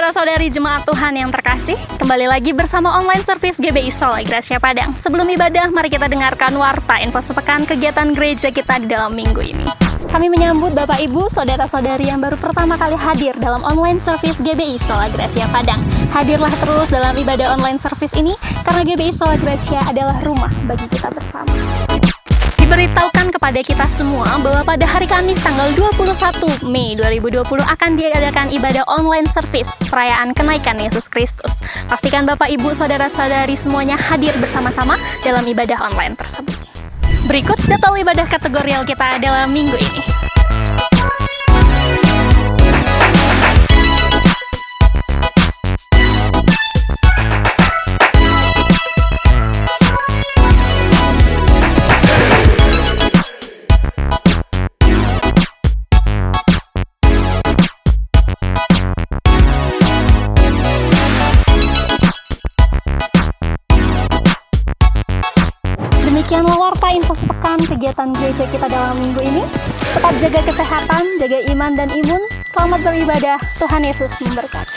Saudara-saudari jemaat Tuhan yang terkasih, kembali lagi bersama online service GBI Sola Gracia Padang. Sebelum ibadah, mari kita dengarkan warta info sepekan kegiatan gereja kita di dalam minggu ini. Kami menyambut Bapak Ibu, saudara-saudari yang baru pertama kali hadir dalam online service GBI Sola Gracia Padang. Hadirlah terus dalam ibadah online service ini, karena GBI Sola Gracia adalah rumah bagi kita bersama. Diberitahukan kepada kita semua bahwa pada hari Kamis tanggal 21 Mei 2020 akan diadakan ibadah online service perayaan kenaikan Yesus Kristus. Pastikan Bapak Ibu saudara-saudari semuanya hadir bersama-sama dalam ibadah online tersebut. Berikut jadwal ibadah kategorial kita dalam minggu ini. Demikianlah warta info sepekan kegiatan gereja kita dalam minggu ini. Tetap jaga kesehatan, jaga iman dan imun. Selamat beribadah, Tuhan Yesus memberkati.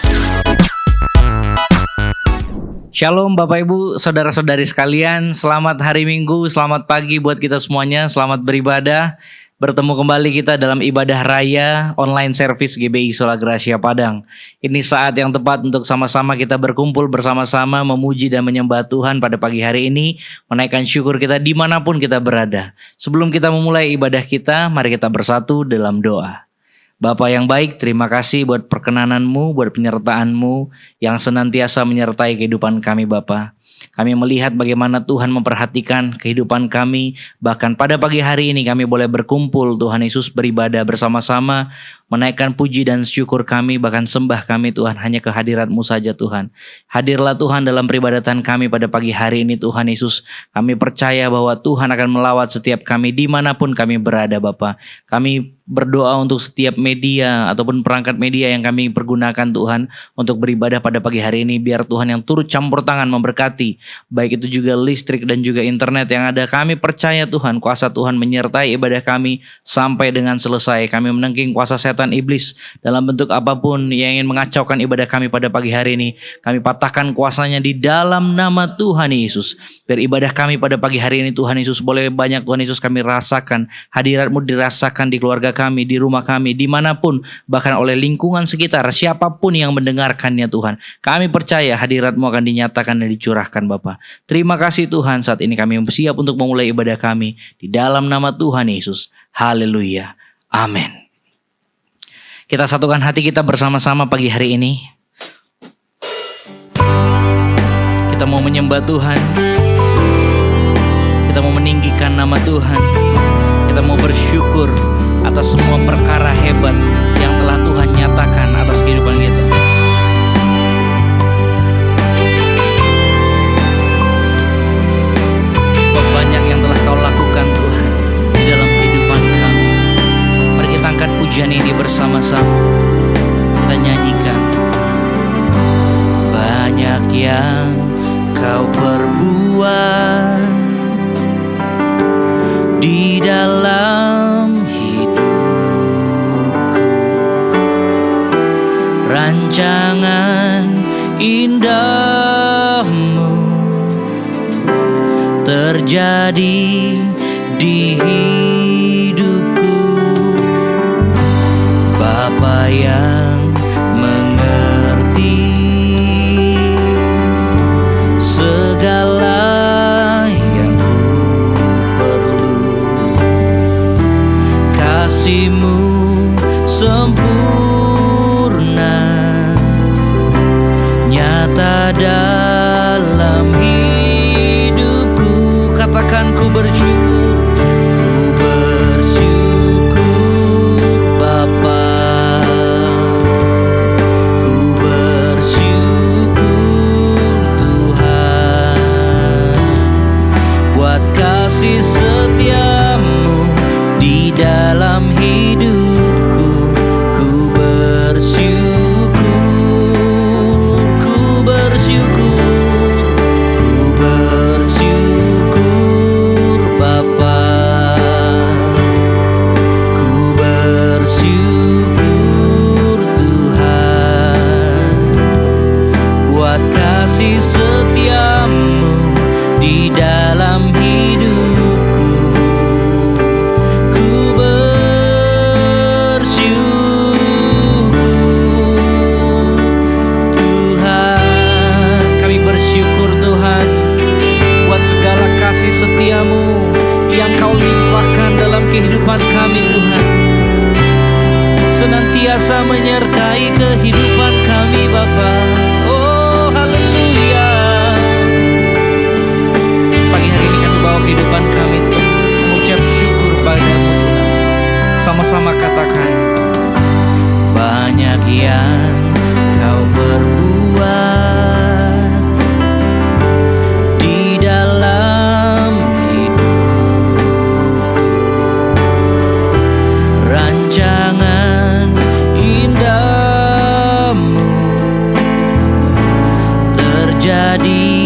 Shalom Bapak Ibu, saudara-saudari sekalian. Selamat hari Minggu, selamat pagi buat kita semuanya. Selamat beribadah. Bertemu kembali kita dalam ibadah raya online service GBI Sola Gracia Padang. Ini saat yang tepat untuk sama-sama kita berkumpul bersama-sama memuji dan menyembah Tuhan pada pagi hari ini. Menaikkan syukur kita dimanapun kita berada. Sebelum kita memulai ibadah kita, mari kita bersatu dalam doa. Bapa yang baik, terima kasih buat perkenanan-Mu, buat penyertaan-Mu yang senantiasa menyertai kehidupan kami Bapa. Kami melihat bagaimana Tuhan memperhatikan kehidupan kami. Bahkan pada pagi hari ini kami boleh berkumpul Tuhan Yesus beribadah bersama-sama. Menaikkan puji dan syukur kami, bahkan sembah kami Tuhan hanya kehadirat-Mu saja Tuhan. Hadirlah Tuhan dalam peribadatan kami pada pagi hari ini Tuhan Yesus. Kami percaya bahwa Tuhan akan melawat setiap kami dimanapun kami berada Bapa. Kami berdoa untuk setiap media ataupun perangkat media yang kami pergunakan Tuhan untuk beribadah pada pagi hari ini. Biar Tuhan yang turut campur tangan memberkati, baik itu juga listrik dan juga internet yang ada. Kami percaya Tuhan, kuasa Tuhan menyertai ibadah kami sampai dengan selesai. Kami menengking kuasa setan iblis dalam bentuk apapun yang ingin mengacaukan ibadah kami pada pagi hari ini. Kami patahkan kuasanya di dalam nama Tuhan Yesus. Biar ibadah kami pada pagi hari ini Tuhan Yesus boleh banyak Tuhan Yesus kami rasakan. Hadirat-Mu dirasakan di keluarga kami, di rumah kami, dimanapun, bahkan oleh lingkungan sekitar, siapapun yang mendengarkannya Tuhan. Kami percaya hadirat-Mu akan dinyatakan dan dicurahkan Bapa. Terima kasih Tuhan, saat ini kami siap untuk memulai ibadah kami di dalam nama Tuhan Yesus. Haleluya. Amin. Kita satukan hati kita bersama-sama pagi hari ini. Kita mau menyembah Tuhan. Kita mau meninggikan nama Tuhan. Kita mau bersyukur atas semua perkara hebat yang telah Tuhan nyatakan atas kehidupan kita. Sebab banyak yang telah Kau lakukan Tuhan di dalam kehidupan kami. Mari kita angkat pujian ini bersama-sama. Kita nyanyikan. Banyak yang Kau perbuat di dalam hidupku, rancangan indahmu terjadi di hidupku. Bapa yang mengerti segala yang ku perlu, kasih-Mu sempurna nyata dalam hidupku. Katakan ku bersyukur, ku bersyukur Bapa, ku bersyukur Tuhan buat kasih setia-Mu di dalam hidupku. Ku bersyukur, ku bersyukur, ku bersyukur Bapa. menyertai kehidupan kami Bapa. Oh haleluya. Pagi hari ini kami bawa kehidupan kami mengucap syukur padamu Tuhan. Sama-sama katakan, banyak yang kau perbuat di dalam hidupku, rancangan indahmu terjadi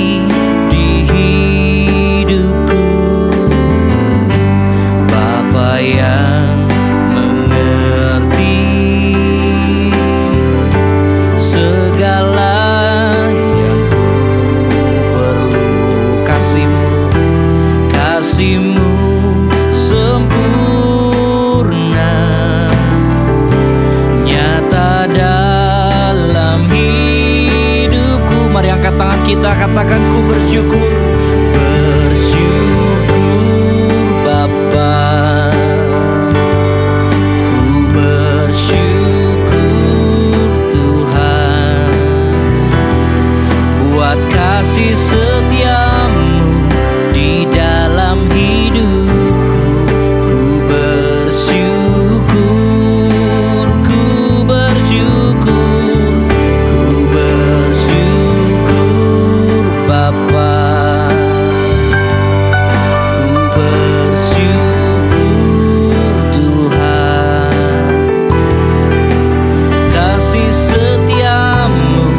di hidupku. Bapa yang mengerti segala yang ku perlu, kasih-Mu sempurna nyata dalam hidupku. Mari angkat tangan kita, katakan ku bersyukur, bersyukur Bapa. Ku bersyukur Tuhan buat kasih setiamu di dalam hidupku. Ku bersyukur, ku bersyukur, ku bersyukur Bapa. Ku bersyukur Tuhan, kasih setiamu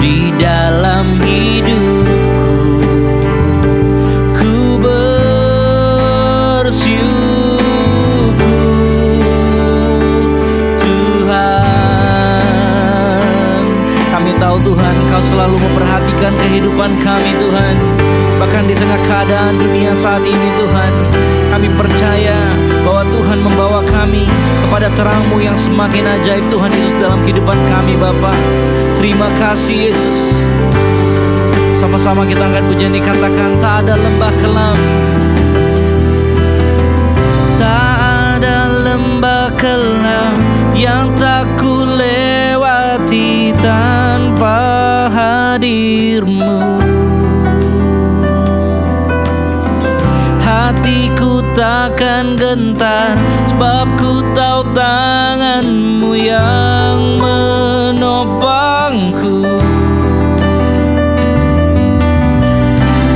di dalam hidupku. Ku bersyukur Tuhan. Kami tahu Tuhan, Kau selalu memperhatikan kehidupan kami Tuhan. Bahkan di tengah keadaan dunia saat ini Tuhan, kami percaya bahwa Tuhan membawa kami kepada terang-Mu yang semakin ajaib Tuhan Yesus dalam kehidupan kami Bapa. Terima kasih Yesus. Sama-sama kita angkat pujian, dikatakan tak ada lembah kelam, tak ada lembah kelam yang tak ku lewati tanpa hadir-Mu. Hatiku takkan gentar, sebab ku tahu tangan-Mu yang menopangku.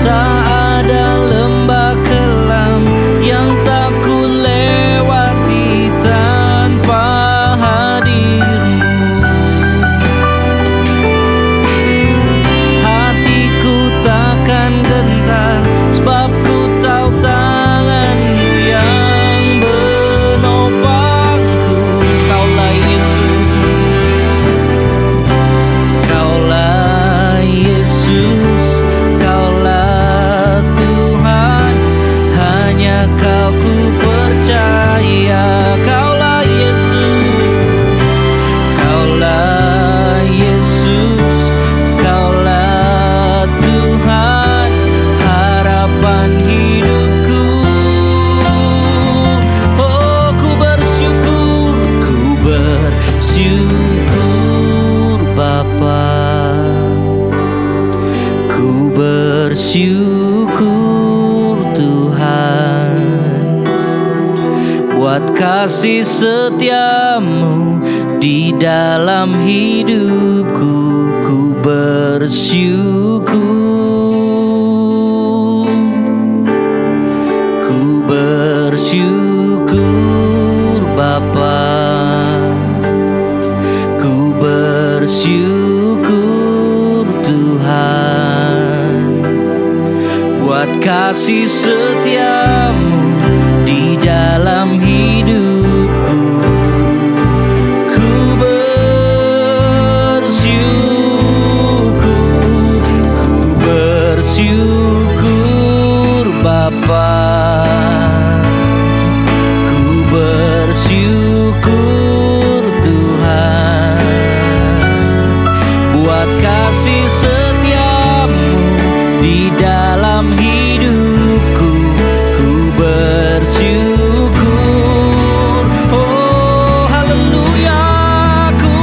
Tak ada lembah kelam yang tak ku lewati tanpa hadir-Mu. Hatiku takkan gentar, sebab ku tahu tangan-Mu yang menopangku. Kaulah Yesus, Kaulah Yesus, Kaulah Tuhan, hanya Kau ku percaya. Kaulah Yesus, Kaulah Yesus, Kaulah Tuhan, harapan hidupku. Oh ku bersyukur Bapa. Ku bersyukur Tuhan buat kasih setiamu di dalam hidupku. Ku bersyukur, ku bersyukur Bapa. Ku bersyukur Tuhan buat kasih setiamu di dalam hidupku. Ku bersyukur Bapa. Ku bersyukur Tuhan buat kasih setiamu di dalam hidupku. Ku bersyukur, oh haleluya. Ku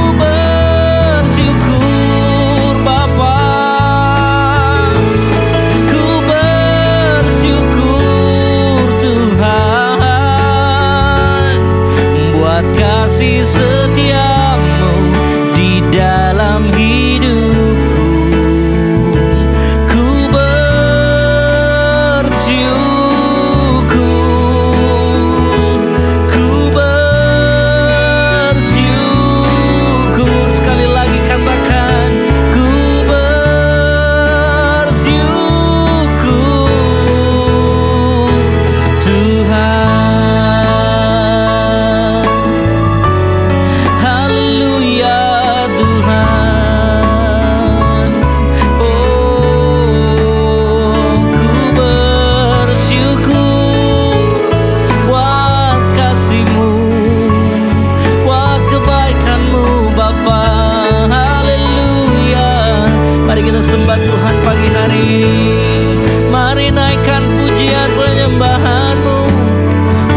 Mari naikkan pujian penyembahanmu.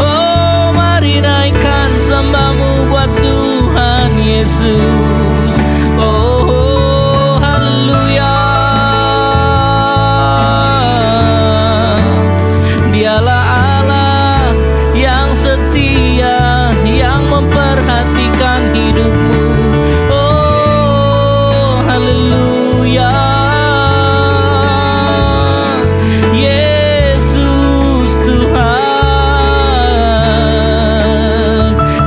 Oh, mari naikkan sembahmu buat Tuhan Yesus. Oh, haleluya. Dialah Allah yang setia, yang memperhatikan hidupmu. Oh, haleluya. Yesus Tuhan,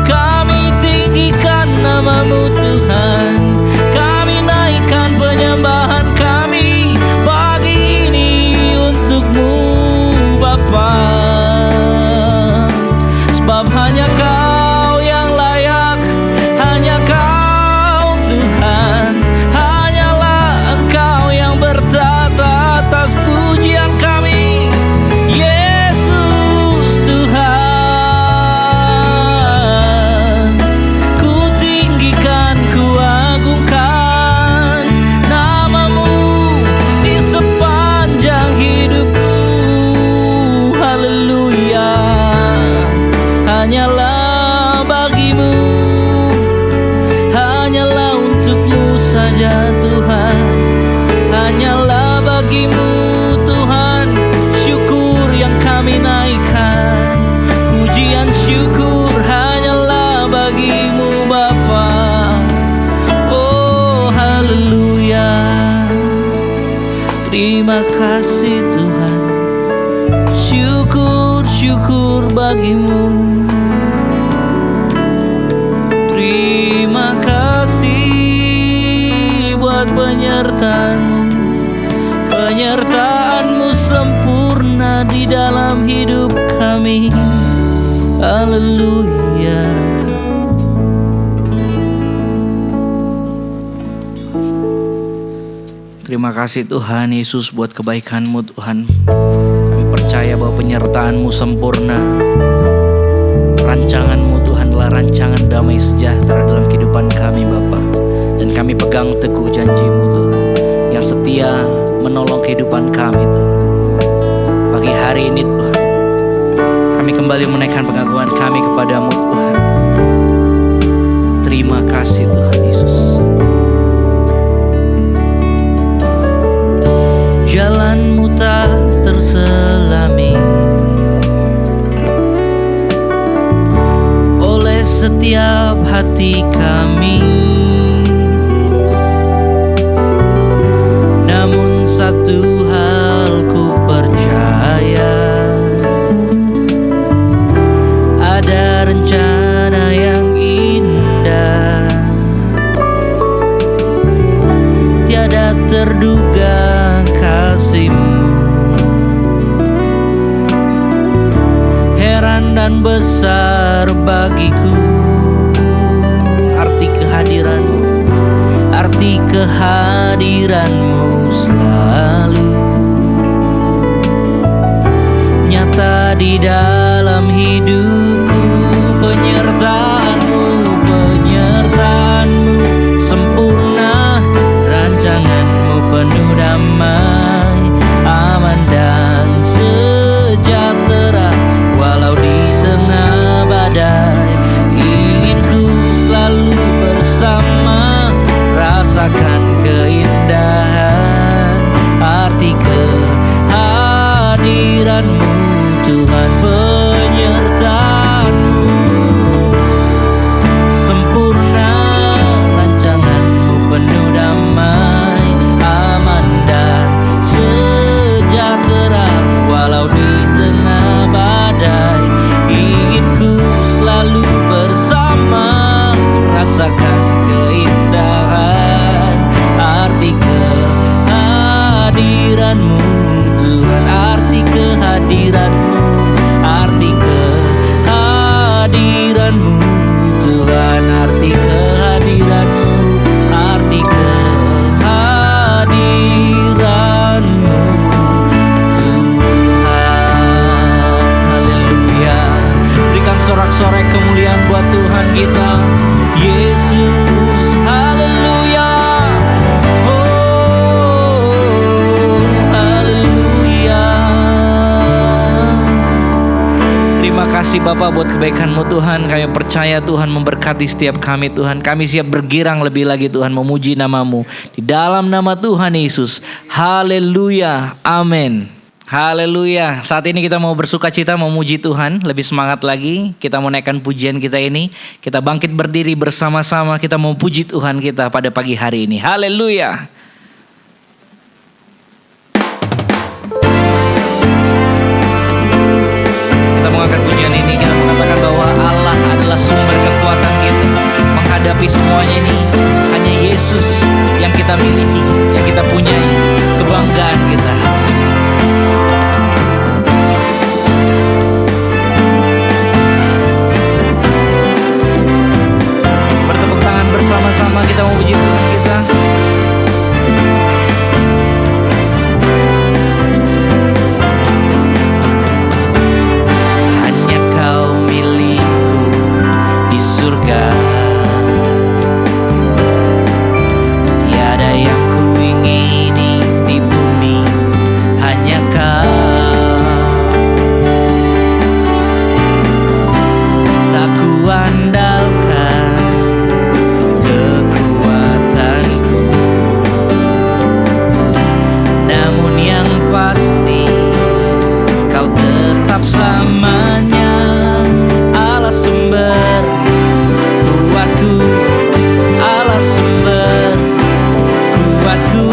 kami tinggikan namamu Tuhan. Kami naikkan penyembahan kami pagi ini untukmu Bapa. Sebab hanya Kau yang layak, hanya Kau Tuhan. Hanyalah Engkau yang bertata atas pujian kami. Yesus Tuhan, ku tinggikan, ku agungkan namamu di sepanjang hidupku. Haleluya. Hanyalah bagimu, hanyalah untukmu saja Tuhan. Hanyalah bagimu Tuhan, syukur yang kami naikkan. Pujian syukur hanyalah bagimu Bapa. Oh, haleluya. Terima kasih Tuhan. Syukur, syukur bagimu. Terima kasih buat penyertaan-Mu. Penyertaan-Mu sempurna di dalam hidup kami. Haleluya. Terima kasih Tuhan Yesus buat kebaikan-Mu Tuhan. Kami percaya bahwa penyertaan-Mu sempurna. Rancangan-Mu Tuhan adalah rancangan damai sejahtera dalam kehidupan kami Bapa. Dan kami pegang teguh janji-Mu Tuhan, yang setia menolong kehidupan kami Tuhan. Pagi hari ini Tuhan, kami kembali menaikkan pengakuan kami kepadamu Tuhan. Terima kasih Tuhan Yesus. Jalan-Mu tak terselami oleh setiap hati kami. Namun satu hal ku percaya, ada rencana yang indah, tiada terduga kasih-Mu. Heran dan besar bagiku arti kehadiran-Mu, arti kehadiran-Mu selalu nyata di dalam hidupku. Penyertaan-Mu, penyertaan-Mu sempurna, rancangan-Mu penuh damai, aman dan sejahtera walau di tengah badai. Ingin ku selalu bersama, rasakan keindahan arti kehadiran-Mu Tuhan. Penyertaan-Mu sempurna, rancangan-Mu penuh damai, aman dan sejahtera walau di tengah badai. Ingin ku selalu bersama, rasakan keindahan arti kehadiran-Mu Tuhan. Arti kehadiran-Mu, arti kehadiran-Mu Tuhan. Arti kehadiran-Mu, arti kehadiran-Mu Tuhan. Haleluya. Berikan sorak-sorai kemuliaan buat Tuhan kita Yesus. Haleluya. Oh, haleluya. kasih Bapa buat kebaikan-Mu Tuhan. Kami percaya Tuhan memberkati setiap kami Tuhan. Kami siap bergirang lebih lagi Tuhan memuji nama-Mu. Di dalam nama Tuhan Yesus. Haleluya. Amin. Haleluya. Saat ini kita mau bersuka cita memuji Tuhan. Lebih semangat lagi. Kita mau naikkan pujian kita ini. Kita bangkit berdiri bersama-sama. Kita mau puji Tuhan kita pada pagi hari ini. Haleluya. Mengangkat pujian ini, kita mengatakan bahwa Allah adalah sumber kekuatan kita menghadapi semuanya ini. Hanya Yesus yang kita miliki, yang kita punyai, kebanggaan kita. Bertepuk tangan bersama-sama kita memuji Tuhan kita. Surga, tiada yang kuingini di bumi, hanya Kau. Tak kuandalkan kekuatanku, namun yang pasti Kau tetap selamanya Allah sumber kuatku, Allah sumber kuatku,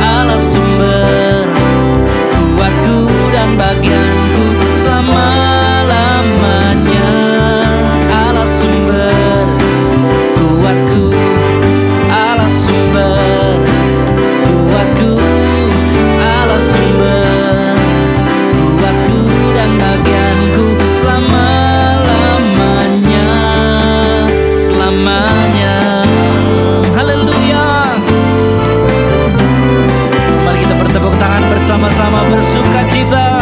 Allah sumber kuatku dan bagianku selama-lamanya. Allah sumber kuatku, Allah sumber kuatku, Allah sumber kuatku dan bagianku selama-lamanya. Haleluya. Mari kita bertepuk tangan bersama-sama bersuka cita.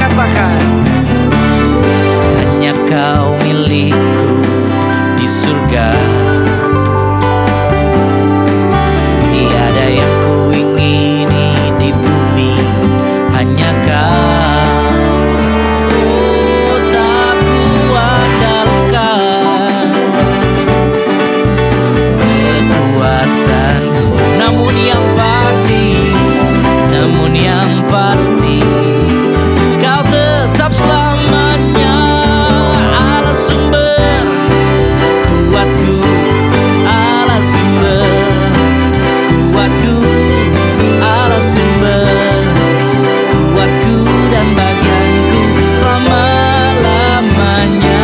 Katakan, hanya Kau milikku di surga, tiada yang kuingini di bumi, hanya Kau. Namun yang pasti Kau tetap selamanya Allah sumber kuatku, Allah sumber kuatku, Allah sumber kuatku dan bagianku selama-lamanya.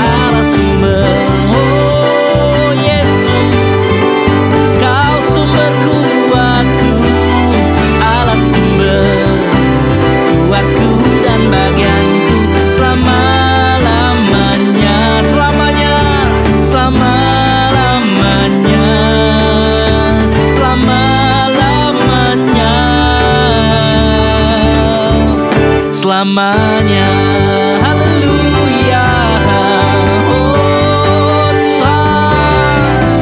Allah sumber, oh Yesus, Kau sumber kuatku, kuatku dan bagianku selama-lamanya, selamanya, selama-lamanya, selama-lamanya, selamanya. Haleluya. Oh Tuhan,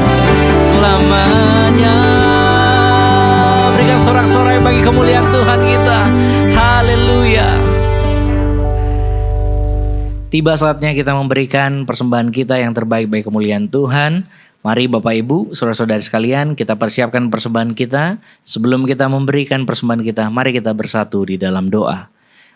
selamanya. Berikan sorak-sorai bagi kemuliaan Tuhan kita. Haleluya. Tiba saatnya kita memberikan persembahan kita yang terbaik bagi kemuliaan Tuhan. Mari Bapak Ibu, saudara-saudari sekalian, kita persiapkan persembahan kita. Sebelum kita memberikan persembahan kita, mari kita bersatu di dalam doa.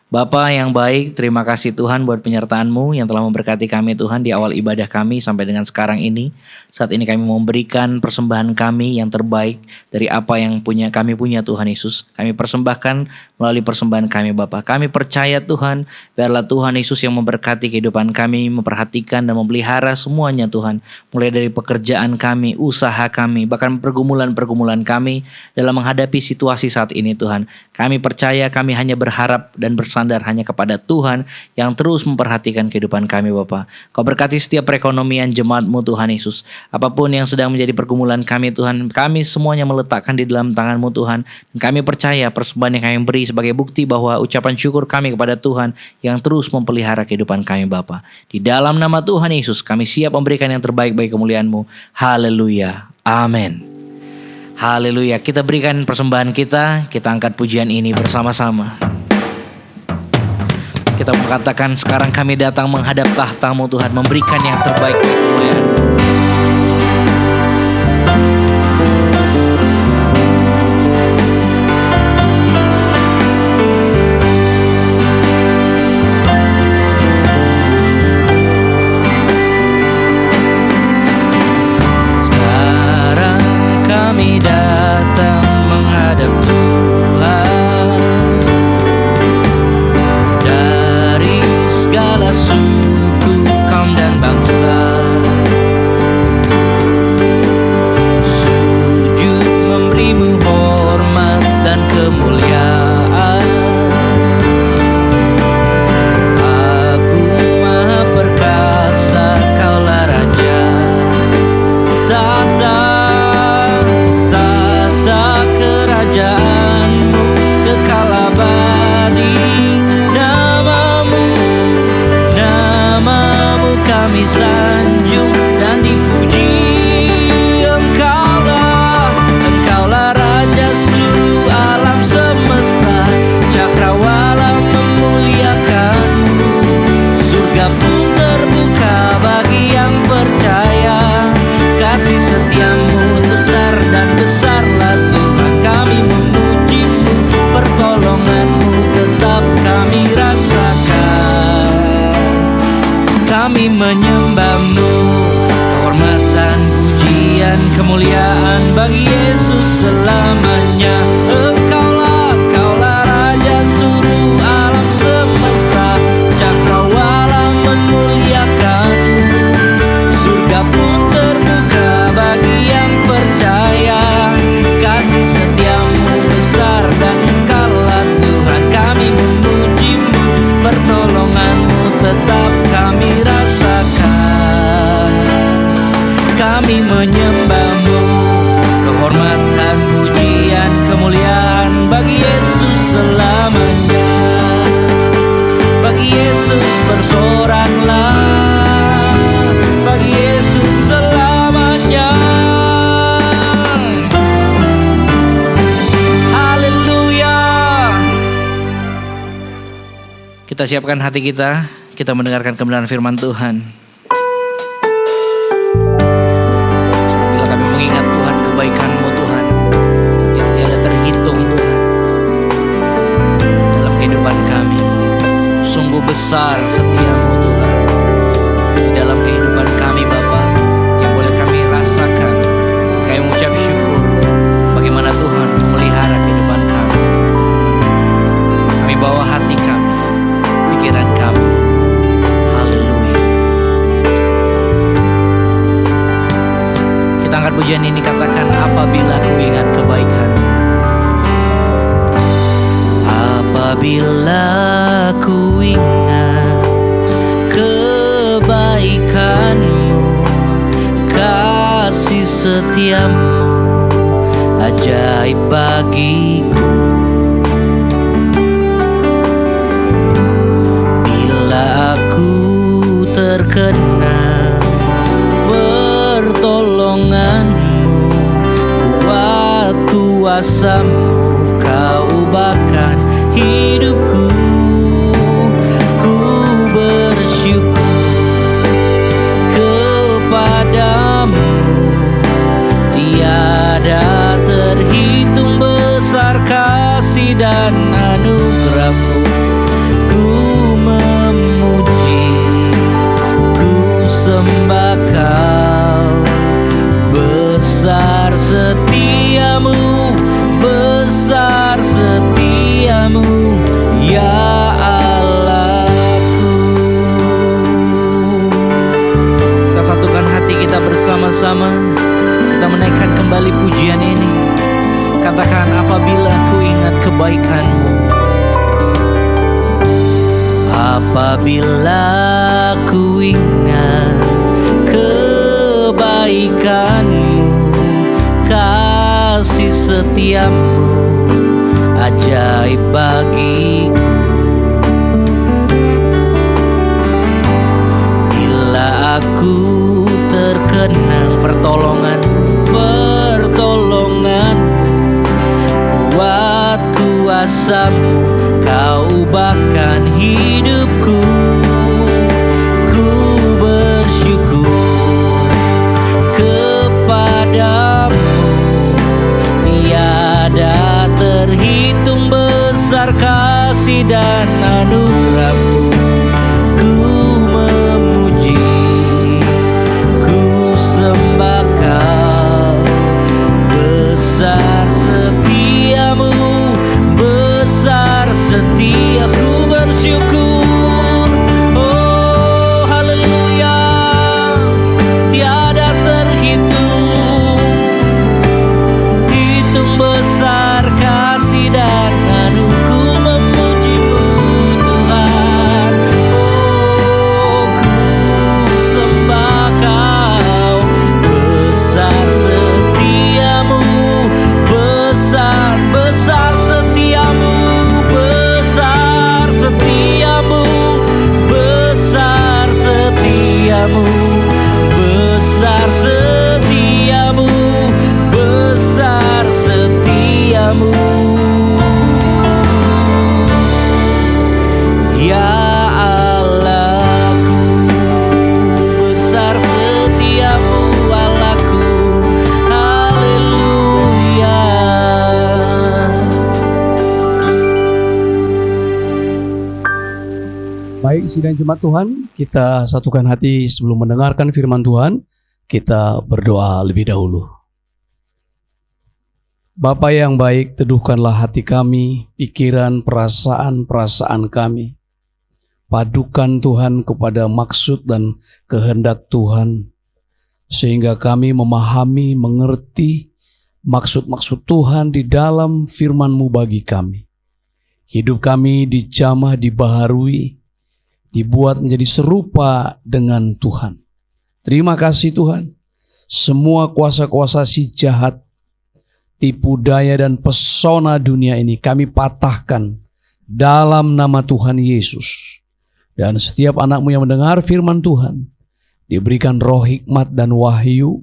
Bapa yang baik, terima kasih Tuhan buat penyertaan-Mu yang telah memberkati kami Tuhan di awal ibadah kami sampai dengan sekarang ini. Saat ini kami memberikan persembahan kami yang terbaik dari apa yang kami punya Tuhan Yesus. Kami persembahkan melalui persembahan kami Bapa. Kami percaya Tuhan, biarlah Tuhan Yesus yang memberkati kehidupan kami, memperhatikan dan memelihara semuanya Tuhan. Mulai dari pekerjaan kami, usaha kami, bahkan pergumulan-pergumulan kami dalam menghadapi situasi saat ini Tuhan. Kami percaya, kami hanya berharap dan bersandar hanya kepada Tuhan yang terus memperhatikan kehidupan kami Bapa. Kau berkati setiap perekonomian jemaat-Mu Tuhan Yesus. Apapun yang sedang menjadi pergumulan kami Tuhan, kami semuanya meletakkan di dalam tangan-Mu Tuhan. Dan kami percaya persembahan yang kami beri sebagai bukti bahwa ucapan syukur kami kepada Tuhan yang terus memelihara kehidupan kami Bapa. Di dalam nama Tuhan Yesus kami siap memberikan yang terbaik bagi kemuliaan-Mu. Haleluya. Amin. Haleluya. Kita berikan persembahan kita angkat pujian ini bersama-sama. Kita mengatakan, sekarang kami datang menghadap tahta-Mu Tuhan, memberikan yang terbaik bagi kemuliaan-Mu. Sekarang kami datang menghadap Tuhan, dari segala suku, kaum dan bangsa, sujud memberi-Mu hormat dan kemuliaan. Agung Maha Perkasa, Kaulah Raja, tata kerajaan-Mu kekal abadi. Namamu kami sanjung dan dipuji. Engkaulah Raja seluruh alam semesta, cakrawala memuliakan-Mu. Surga pun terbuka bagi yang percaya, kasih setia-Mu besar dan besarlah Tuhan. Kami memuji-Mu, pertolongan-Mu tetap kami rasakan. Kami menyembah-Mu, kehormatan, pujian, kemuliaan bagi Yesus selamanya. Engkaulah Raja seluruh alam semesta, cakrawala memuliakan-Mu. Surga pun terbuka bagi yang percaya, kasih setia-Mu besar dan kekal Tuhan. Kami memuji-Mu, pertolongan-Mu tetap kami rasakan. Kami menyembah-Mu, kehormatan, pujian, kemuliaan bagi Yesus selamanya. Bagi Yesus bersoraklah, bagi Yesus selamanya. Haleluya. Kita siapkan hati kita mendengarkan kebenaran firman Tuhan. Bila kami mengingat Tuhan, kebaikan-Mu Tuhan yang tiada terhitung Tuhan dalam kehidupan kami. Sungguh besar setia-Mu Tuhan di dalam kehidupan kami Bapa, yang boleh kami rasakan. Kami mengucap syukur bagaimana Tuhan memelihara kehidupan kami. Kami bawa hati kami, pikiran kami. Haleluya. Kita angkat pujian ini, katakan, apabila ku ingat kebaikan. Apabila ku ingat kebaikan-Mu, kasih setia-Mu ajaib bagiku. Bila aku terkena pertolongan-Mu, kuat kuasa-Mu Kau ubahkan hidupku. Ku bersyukur kepadamu, tiada terhitung besar kasih dan anugerah-Mu. Ku memuji, ku sembah Kau. Besar setia-Mu, besar setia-Mu, ya Allahku. Kita satukan hati kita bersama-sama, kita menaikkan kembali pujian ini. Katakan, apabila ku ingat kebaikan-Mu. Apabila ku ingat kebaikan-Mu, kasih setia-Mu ajaib bagiku. Bila aku terkenang pertolongan kuasa-Mu Kau ubahkan hidupku. Ku bersyukur kepadamu, tiada terhitung besar kasih dan anugerah-Mu. Ku memuji, ku sembah Kau, besar setiamu, besar setia. Ku bersyukur, oh haleluya, tiada terhitung besar kasih dan anugerah-Ku. Memuji-Mu Tuhan, oh ku sembah Kau, besar setiamu, besar setiamu, besar setiamu, besar setiamu, besar setiamu, besar setiamu. Ya Allahku, besar setiamu Allahku. Haleluya. Baik, sidang jemaat Tuhan, kita satukan hati sebelum mendengarkan firman Tuhan. Kita berdoa lebih dahulu. Bapa yang baik, teduhkanlah hati kami, pikiran, perasaan kami. Padukan Tuhan kepada maksud dan kehendak Tuhan, sehingga kami memahami, mengerti maksud-maksud Tuhan di dalam firman-Mu bagi kami. Hidup kami dijamah, dibaharui, dibuat menjadi serupa dengan Tuhan. Terima kasih Tuhan. Semua kuasa-kuasa si jahat, tipu daya dan pesona dunia ini kami patahkan dalam nama Tuhan Yesus. Dan setiap anak-Mu yang mendengar firman Tuhan diberikan roh hikmat dan wahyu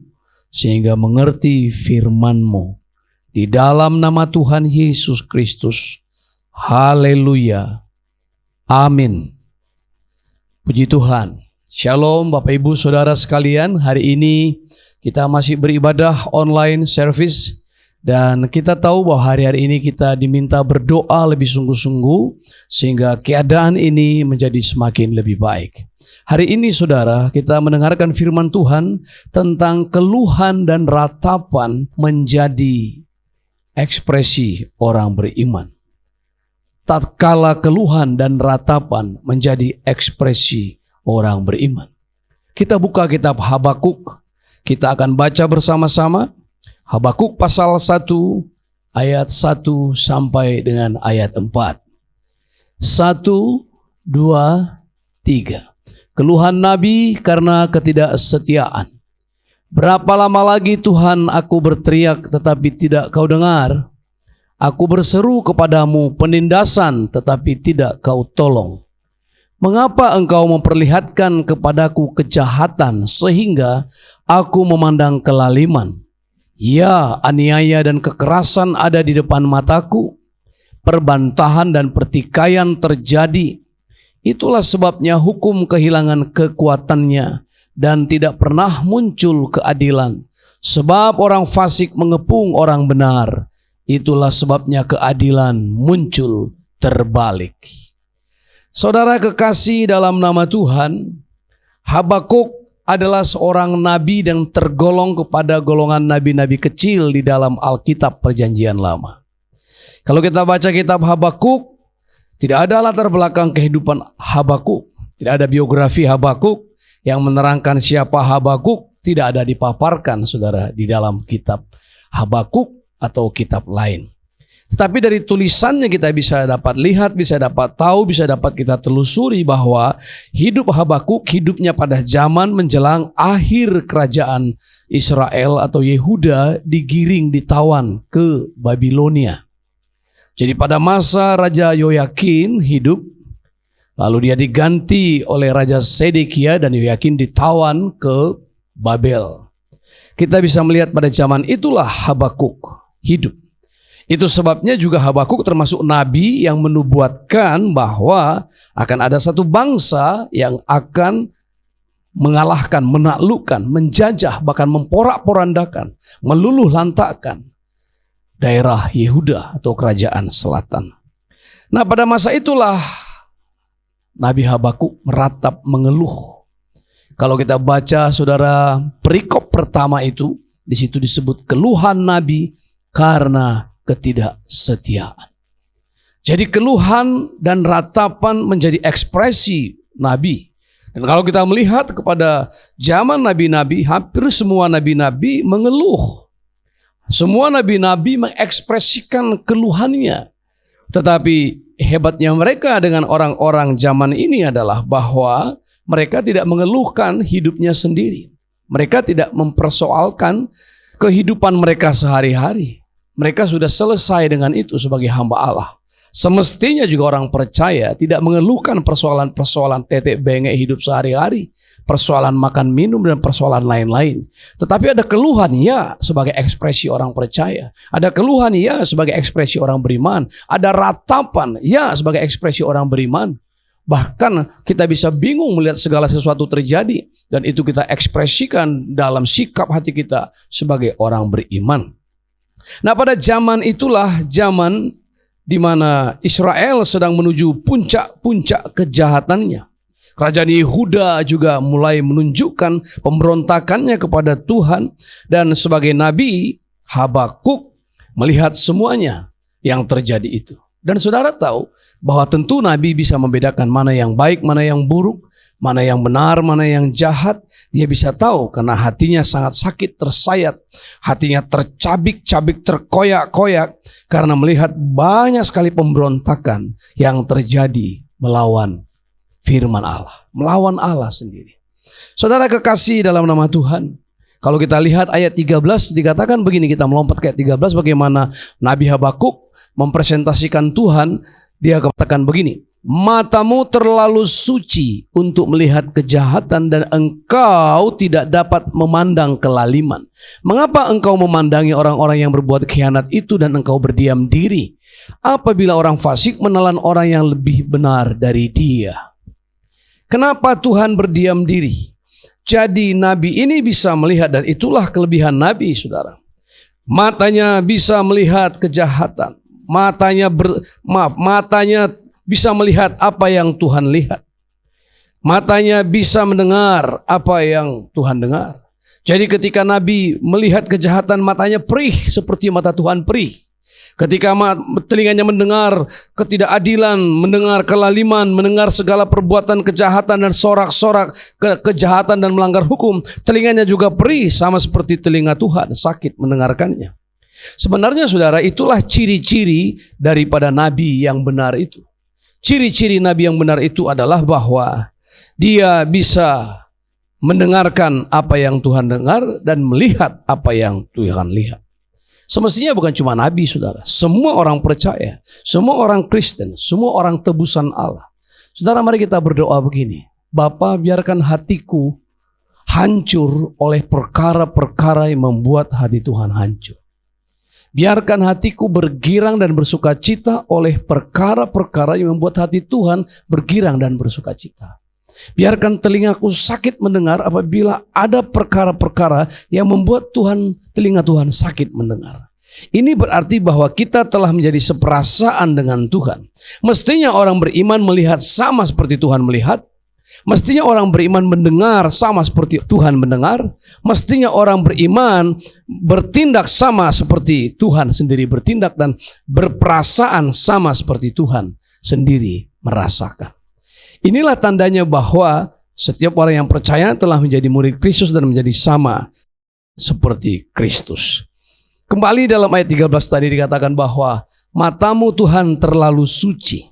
sehingga mengerti firman-Mu. Di dalam nama Tuhan Yesus Kristus. Haleluya. Amin. Puji Tuhan. Shalom Bapak Ibu Saudara sekalian. Hari ini kita masih beribadah online service. Dan kita tahu bahwa hari-hari ini kita diminta berdoa lebih sungguh-sungguh sehingga keadaan ini menjadi semakin lebih baik. Hari ini saudara, kita mendengarkan firman Tuhan tentang keluhan dan ratapan menjadi ekspresi orang beriman. Tatkala keluhan dan ratapan menjadi ekspresi orang beriman. Kita buka kitab Habakuk, kita akan baca bersama-sama. Habakuk pasal 1 ayat 1 sampai dengan ayat 4. 1, 2, 3. Keluhan Nabi karena ketidaksetiaan. Berapa lama lagi Tuhan aku berteriak tetapi tidak Kau dengar? Aku berseru kepadamu penindasan tetapi tidak Kau tolong. Mengapa Engkau memperlihatkan kepadaku kejahatan sehingga aku memandang kelaliman? Ya, aniaya dan kekerasan ada di depan mataku, perbantahan dan pertikaian terjadi. Itulah sebabnya hukum kehilangan kekuatannya dan tidak pernah muncul keadilan. Sebab orang fasik mengepung orang benar, itulah sebabnya keadilan muncul terbalik. Saudara kekasih dalam nama Tuhan, Habakuk adalah seorang nabi yang tergolong kepada golongan nabi-nabi kecil di dalam Alkitab Perjanjian Lama. Kalau kita baca kitab Habakuk, tidak ada latar belakang kehidupan Habakuk, tidak ada biografi Habakuk yang menerangkan siapa Habakuk, tidak ada dipaparkan saudara di dalam kitab Habakuk atau kitab lain. Tetapi dari tulisannya kita bisa dapat lihat, bisa dapat tahu, bisa dapat kita telusuri bahwa hidup Habakuk, hidupnya pada zaman menjelang akhir kerajaan Israel atau Yehuda digiring, ditawan ke Babilonia. Jadi pada masa Raja Yoyakin hidup, lalu dia diganti oleh Raja Sedekia dan Yoyakin ditawan ke Babel. Kita bisa melihat pada zaman itulah Habakuk hidup. Itu sebabnya juga Habakuk termasuk nabi yang menubuatkan bahwa akan ada satu bangsa yang akan mengalahkan, menaklukkan, menjajah, bahkan memporak-porandakan, meluluh lantakkan daerah Yehuda atau kerajaan selatan. Nah, pada masa itulah Nabi Habakuk meratap mengeluh. Kalau kita baca saudara perikop pertama itu, di situ disebut keluhan Nabi karena ketidaksetiaan. Jadi keluhan dan ratapan menjadi ekspresi Nabi. Dan kalau kita melihat kepada zaman nabi-nabi, hampir semua nabi-nabi mengeluh. Semua nabi-nabi mengekspresikan keluhannya. Tetapi hebatnya mereka dengan orang-orang zaman ini adalah bahwa mereka tidak mengeluhkan hidupnya sendiri. Mereka tidak mempersoalkan kehidupan mereka sehari-hari. Mereka sudah selesai dengan itu sebagai hamba Allah. Semestinya juga orang percaya tidak mengeluhkan persoalan-persoalan tetek bengek hidup sehari-hari, persoalan makan minum dan persoalan lain-lain. Tetapi ada keluhan ya sebagai ekspresi orang percaya. Ada keluhan ya sebagai ekspresi orang beriman. Ada ratapan ya sebagai ekspresi orang beriman. Bahkan kita bisa bingung melihat segala sesuatu terjadi dan itu kita ekspresikan dalam sikap hati kita sebagai orang beriman. Nah, pada zaman itulah zaman di mana Israel sedang menuju puncak-puncak kejahatannya. Kerajaan Yehuda juga mulai menunjukkan pemberontakannya kepada Tuhan, dan sebagai nabi Habakuk melihat semuanya yang terjadi itu. Dan saudara tahu bahwa tentu nabi bisa membedakan mana yang baik, mana yang buruk, mana yang benar, mana yang jahat. Dia bisa tahu karena hatinya sangat sakit, tersayat. Hatinya tercabik-cabik, terkoyak-koyak karena melihat banyak sekali pemberontakan yang terjadi melawan firman Allah, melawan Allah sendiri. Saudara kekasih dalam nama Tuhan, kalau kita lihat ayat 13 dikatakan begini, kita melompat ke ayat 13 bagaimana Nabi Habakuk mempresentasikan Tuhan. Dia katakan begini, matamu terlalu suci untuk melihat kejahatan dan engkau tidak dapat memandang kelaliman. Mengapa engkau memandangi orang-orang yang berbuat khianat itu dan engkau berdiam diri? Apabila orang fasik menelan orang yang lebih benar dari dia. Kenapa Tuhan berdiam diri? Jadi nabi ini bisa melihat, dan itulah kelebihan nabi, saudara. Matanya bisa melihat kejahatan. Matanya bisa melihat apa yang Tuhan lihat. Matanya bisa mendengar apa yang Tuhan dengar. Jadi ketika Nabi melihat kejahatan, matanya perih seperti mata Tuhan perih. Ketika telinganya mendengar ketidakadilan, mendengar kelaliman, mendengar segala perbuatan kejahatan dan sorak-sorak kejahatan dan melanggar hukum, telinganya juga perih sama seperti telinga Tuhan, sakit mendengarkannya. Sebenarnya saudara, itulah ciri-ciri daripada nabi yang benar itu. Ciri-ciri nabi yang benar itu adalah bahwa dia bisa mendengarkan apa yang Tuhan dengar dan melihat apa yang Tuhan lihat. Semestinya bukan cuma nabi, saudara. Semua orang percaya, semua orang Kristen, semua orang tebusan Allah. Saudara, mari kita berdoa begini. Bapa, biarkan hatiku hancur oleh perkara-perkara yang membuat hati Tuhan hancur. Biarkan hatiku bergirang dan bersuka cita oleh perkara-perkara yang membuat hati Tuhan bergirang dan bersuka cita. Biarkan telingaku sakit mendengar apabila ada perkara-perkara yang membuat telinga Tuhan sakit mendengar. Ini berarti bahwa kita telah menjadi seperasaan dengan Tuhan. Mestinya orang beriman melihat sama seperti Tuhan melihat. Mestinya orang beriman mendengar sama seperti Tuhan mendengar. Mestinya orang beriman bertindak sama seperti Tuhan sendiri bertindak dan berperasaan sama seperti Tuhan sendiri merasakan. Inilah tandanya bahwa setiap orang yang percaya telah menjadi murid Kristus dan menjadi sama seperti Kristus. Kembali dalam ayat 13 tadi dikatakan bahwa matamu Tuhan terlalu suci.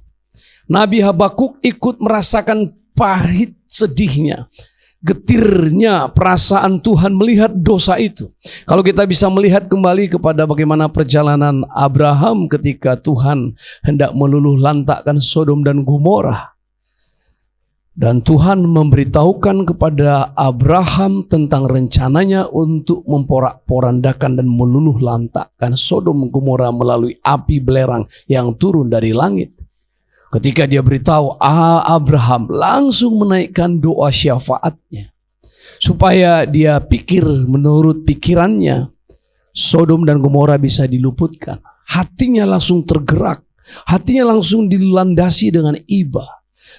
Nabi Habakuk ikut merasakan pahit sedihnya, getirnya perasaan Tuhan melihat dosa itu. Kalau kita bisa melihat kembali kepada bagaimana perjalanan Abraham ketika Tuhan hendak meluluh lantakkan Sodom dan Gomora. Dan Tuhan memberitahukan kepada Abraham tentang rencananya untuk memporak-porandakan dan meluluh lantakkan Sodom dan Gomora melalui api belerang yang turun dari langit. Ketika dia beritahu, Abraham langsung menaikkan doa syafaatnya. Supaya dia pikir menurut pikirannya, Sodom dan Gomora bisa diluputkan. Hatinya langsung tergerak. Hatinya langsung dilandasi dengan iba.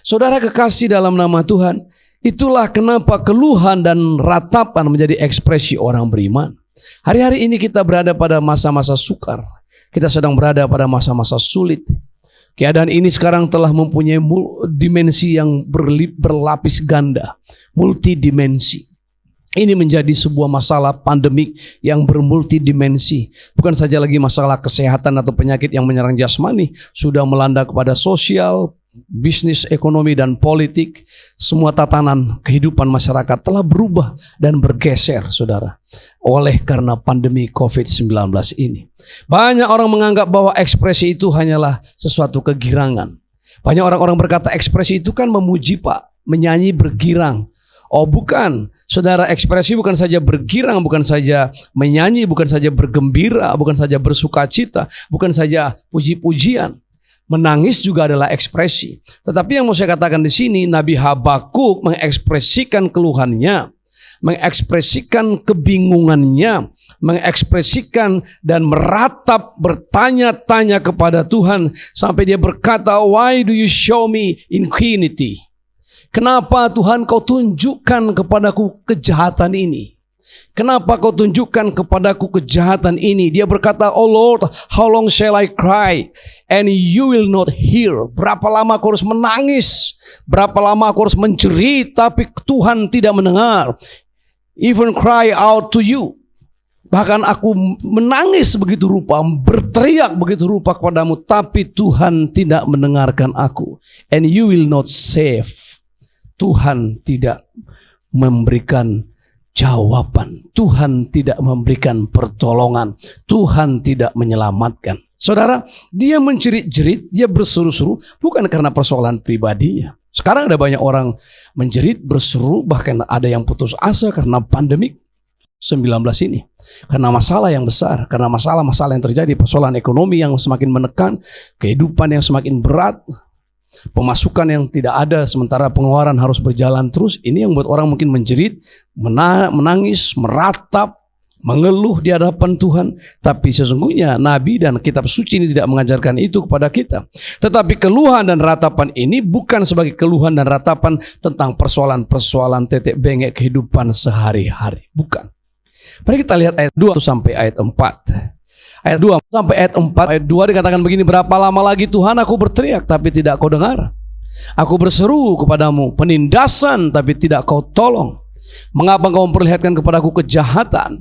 Saudara kekasih dalam nama Tuhan, itulah kenapa keluhan dan ratapan menjadi ekspresi orang beriman. Hari-hari ini kita berada pada masa-masa sukar. Kita sedang berada pada masa-masa sulit. Keadaan ini sekarang telah mempunyai dimensi yang berlapis ganda, multidimensi. Ini menjadi sebuah masalah pandemik yang bermultidimensi. Bukan saja lagi masalah kesehatan atau penyakit yang menyerang jasmani, sudah melanda kepada sosial, bisnis, ekonomi, dan politik. Semua tatanan kehidupan masyarakat telah berubah dan bergeser, saudara, oleh karena pandemi COVID-19 ini. Banyak orang menganggap bahwa ekspresi itu hanyalah sesuatu kegirangan. Banyak orang-orang berkata ekspresi itu kan memuji Pak, menyanyi bergirang. Oh bukan, saudara, ekspresi bukan saja bergirang, bukan saja menyanyi, bukan saja bergembira, bukan saja bersukacita, bukan saja puji-pujian. Menangis juga adalah ekspresi. Tetapi yang mau saya katakan di sini, Nabi Habakuk mengekspresikan keluhannya, mengekspresikan kebingungannya, mengekspresikan dan meratap bertanya-tanya kepada Tuhan sampai dia berkata, "Why do you show me iniquity?" Kenapa Tuhan kau tunjukkan kepadaku kejahatan ini? Kenapa kau tunjukkan kepadaku kejahatan ini? Dia berkata, "Oh Lord, how long shall I cry and you will not hear?" Berapa lama aku harus menangis? Berapa lama aku harus menjerit tapi Tuhan tidak mendengar? Even cry out to you. Bahkan aku menangis begitu rupa, berteriak begitu rupa kepadamu, tapi Tuhan tidak mendengarkan aku. And you will not save. Tuhan tidak memberikan jawaban. Tuhan tidak memberikan pertolongan. Tuhan tidak menyelamatkan. Saudara, dia menjerit-jerit, dia berseru-seru bukan karena persoalan pribadinya. Sekarang ada banyak orang menjerit, berseru, bahkan ada yang putus asa karena pandemik 19 ini. Karena masalah yang besar, karena masalah-masalah yang terjadi, persoalan ekonomi yang semakin menekan, kehidupan yang semakin berat, pemasukan yang tidak ada, sementara pengeluaran harus berjalan terus. Ini yang buat orang mungkin menjerit, menangis, meratap, mengeluh di hadapan Tuhan. Tapi sesungguhnya Nabi dan kitab suci ini tidak mengajarkan itu kepada kita. Tetapi keluhan dan ratapan ini bukan sebagai keluhan dan ratapan tentang persoalan-persoalan tetek bengek kehidupan sehari-hari. Bukan. Mari kita lihat ayat 2 sampai ayat 4. Ayat 2 sampai ayat 4. Ayat 2 dikatakan begini, "Berapa lama lagi Tuhan aku berteriak tapi tidak kau dengar? Aku berseru kepadamu penindasan tapi tidak kau tolong. Mengapa kau memperlihatkan kepadaku kejahatan?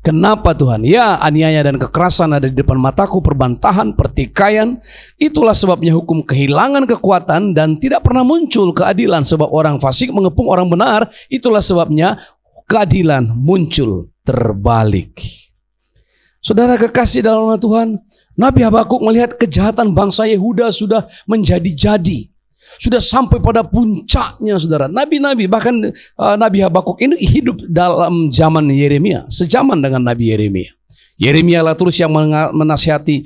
Kenapa Tuhan? Ya, aniaya dan kekerasan ada di depan mataku, perbantahan, pertikaian. Itulah sebabnya hukum kehilangan kekuatan dan tidak pernah muncul keadilan. Sebab orang fasik mengepung orang benar. Itulah sebabnya keadilan muncul terbalik." Saudara kekasih dalam nama Tuhan, Nabi Habakuk melihat kejahatan bangsa Yehuda sudah menjadi-jadi. Sudah sampai pada puncaknya, saudara. Nabi-nabi, bahkan Nabi Habakuk ini hidup dalam zaman Yeremia, sejaman dengan Nabi Yeremia. Yeremia lah terus yang menasihati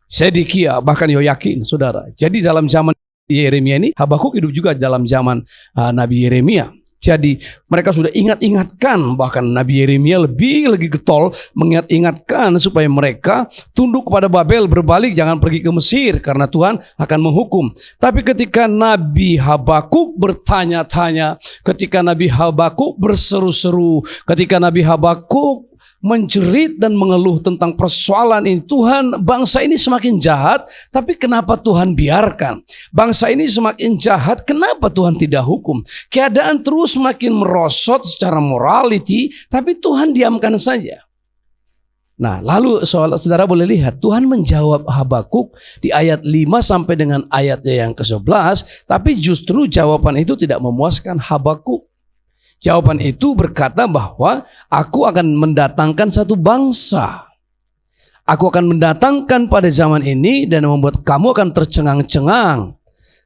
Sedekia, bahkan Yoyakin, saudara. Jadi dalam zaman Yeremia ini, Habakuk hidup juga dalam zaman Nabi Yeremia. Jadi mereka sudah ingat-ingatkan, bahkan Nabi Yeremia lebih lagi getol mengingat-ingatkan supaya mereka tunduk kepada Babel, berbalik, jangan pergi ke Mesir karena Tuhan akan menghukum. Tapi ketika Nabi Habakuk bertanya-tanya, ketika Nabi Habakuk berseru-seru, ketika Nabi Habakuk menjerit dan mengeluh tentang persoalan ini, Tuhan, bangsa ini semakin jahat, tapi kenapa Tuhan biarkan? Bangsa ini semakin jahat, kenapa Tuhan tidak hukum? Keadaan terus semakin merosot secara morality, tapi Tuhan diamkan saja. Nah, lalu saudara boleh lihat, Tuhan menjawab Habakuk di ayat 5 sampai dengan ayatnya yang ke-11, tapi justru jawaban itu tidak memuaskan Habakuk. Jawaban itu berkata bahwa aku akan mendatangkan satu bangsa. Aku akan mendatangkan pada zaman ini dan membuat kamu akan tercengang-cengang.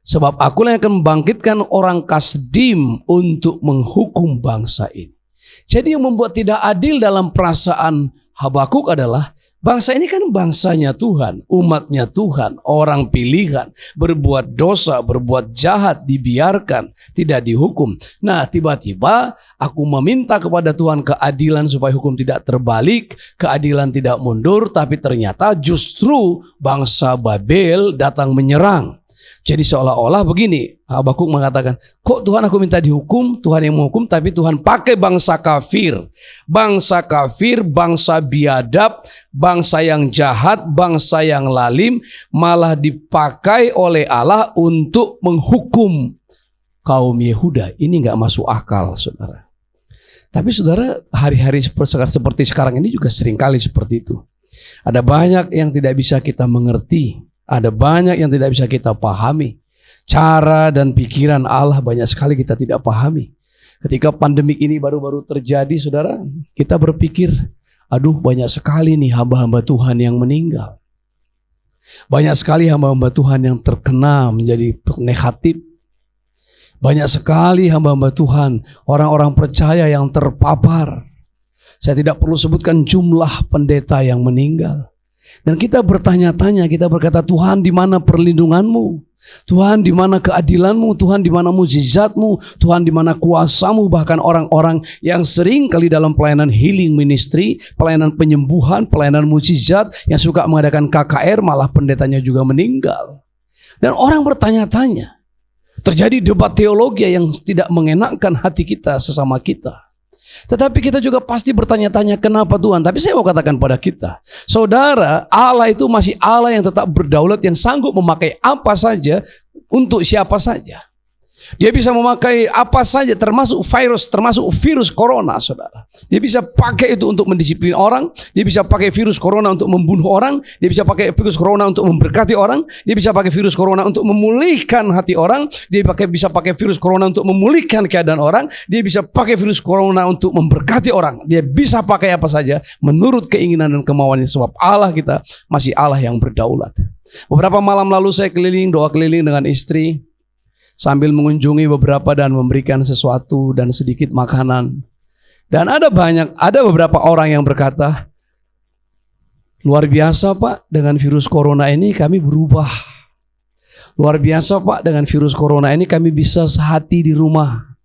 Sebab akulah yang akan membangkitkan orang Kasdim untuk menghukum bangsa ini. Jadi yang membuat tidak adil dalam perasaan Habakuk adalah bangsa ini kan bangsanya Tuhan, umatnya Tuhan, orang pilihan, berbuat dosa, berbuat jahat, dibiarkan, tidak dihukum. Nah, tiba-tiba aku meminta kepada Tuhan keadilan supaya hukum tidak terbalik, keadilan tidak mundur, tapi ternyata justru bangsa Babel datang menyerang. Jadi seolah-olah begini, Habakuk mengatakan, kok Tuhan aku minta dihukum, Tuhan yang menghukum, tapi Tuhan pakai bangsa kafir, bangsa biadab, bangsa yang jahat, bangsa yang lalim, malah dipakai oleh Allah untuk menghukum kaum Yehuda. Ini nggak masuk akal, saudara. Tapi saudara, hari-hari seperti sekarang ini juga seringkali seperti itu. Ada banyak yang tidak bisa kita mengerti. Ada banyak yang tidak bisa kita pahami. Cara dan pikiran Allah banyak sekali kita tidak pahami. Ketika pandemik ini baru-baru terjadi, saudara, kita berpikir, aduh banyak sekali nih hamba-hamba Tuhan yang meninggal. Banyak sekali hamba-hamba Tuhan yang terkena menjadi negatif. Banyak sekali hamba-hamba Tuhan, orang-orang percaya yang terpapar. Saya tidak perlu sebutkan jumlah pendeta yang meninggal. Dan kita bertanya-tanya, kita berkata, Tuhan di mana perlindunganmu? Tuhan di mana keadilanmu? Tuhan di mana mukjizatmu? Tuhan di mana kuasamu? Bahkan orang-orang yang sering kali dalam pelayanan healing ministry, pelayanan penyembuhan, pelayanan mukjizat, yang suka mengadakan KKR, malah pendetanya juga meninggal. Dan orang bertanya-tanya, terjadi debat teologi yang tidak mengenakkan hati kita sesama kita. Tetapi kita juga pasti bertanya-tanya kenapa Tuhan. Tapi saya mau katakan pada kita, saudara, Allah itu masih Allah yang tetap berdaulat, yang sanggup memakai apa saja untuk siapa saja. Dia bisa memakai apa saja, termasuk virus corona, saudara. Dia bisa pakai itu untuk mendisiplin orang. Dia bisa pakai virus corona untuk membunuh orang. Dia bisa pakai virus corona untuk memberkati orang. Dia bisa pakai virus corona untuk memulihkan hati orang. Dia bisa pakai virus corona untuk memulihkan keadaan orang. Dia bisa pakai virus corona untuk memberkati orang. Dia bisa pakai apa saja menurut keinginan dan kemauannya. Sebab Allah kita masih Allah yang berdaulat. Beberapa malam lalu saya doa keliling dengan istri, sambil mengunjungi beberapa dan memberikan sesuatu dan sedikit makanan. Dan ada beberapa orang yang berkata, luar biasa Pak, dengan virus corona ini kami berubah. Luar biasa Pak, dengan virus corona ini kami bisa sehati di rumah.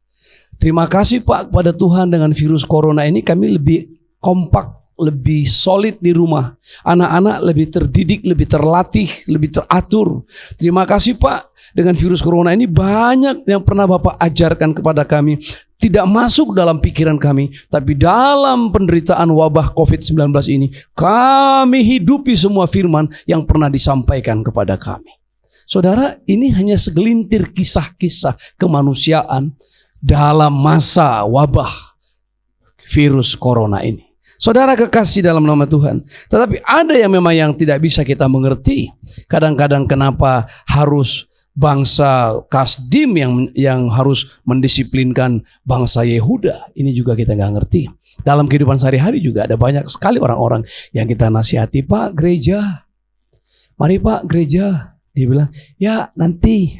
Terima kasih Pak kepada Tuhan, dengan virus corona ini kami lebih kompak, lebih solid di rumah. Anak-anak lebih terdidik, lebih terlatih, lebih teratur. Terima kasih Pak, dengan virus corona ini banyak yang pernah Bapak ajarkan kepada kami tidak masuk dalam pikiran kami. Tapi dalam penderitaan wabah COVID-19 ini, kami hidupi semua firman yang pernah disampaikan kepada kami. Saudara, ini hanya segelintir kisah-kisah kemanusiaan dalam masa wabah virus corona ini. Saudara kekasih dalam nama Tuhan, tetapi ada yang memang yang tidak bisa kita mengerti. Kadang-kadang kenapa harus bangsa Kasdim yang harus mendisiplinkan bangsa Yehuda? Ini juga kita nggak ngerti. Dalam kehidupan sehari-hari juga ada banyak sekali orang-orang yang kita nasihati, Pak gereja, mari Pak gereja. Dia bilang, ya nanti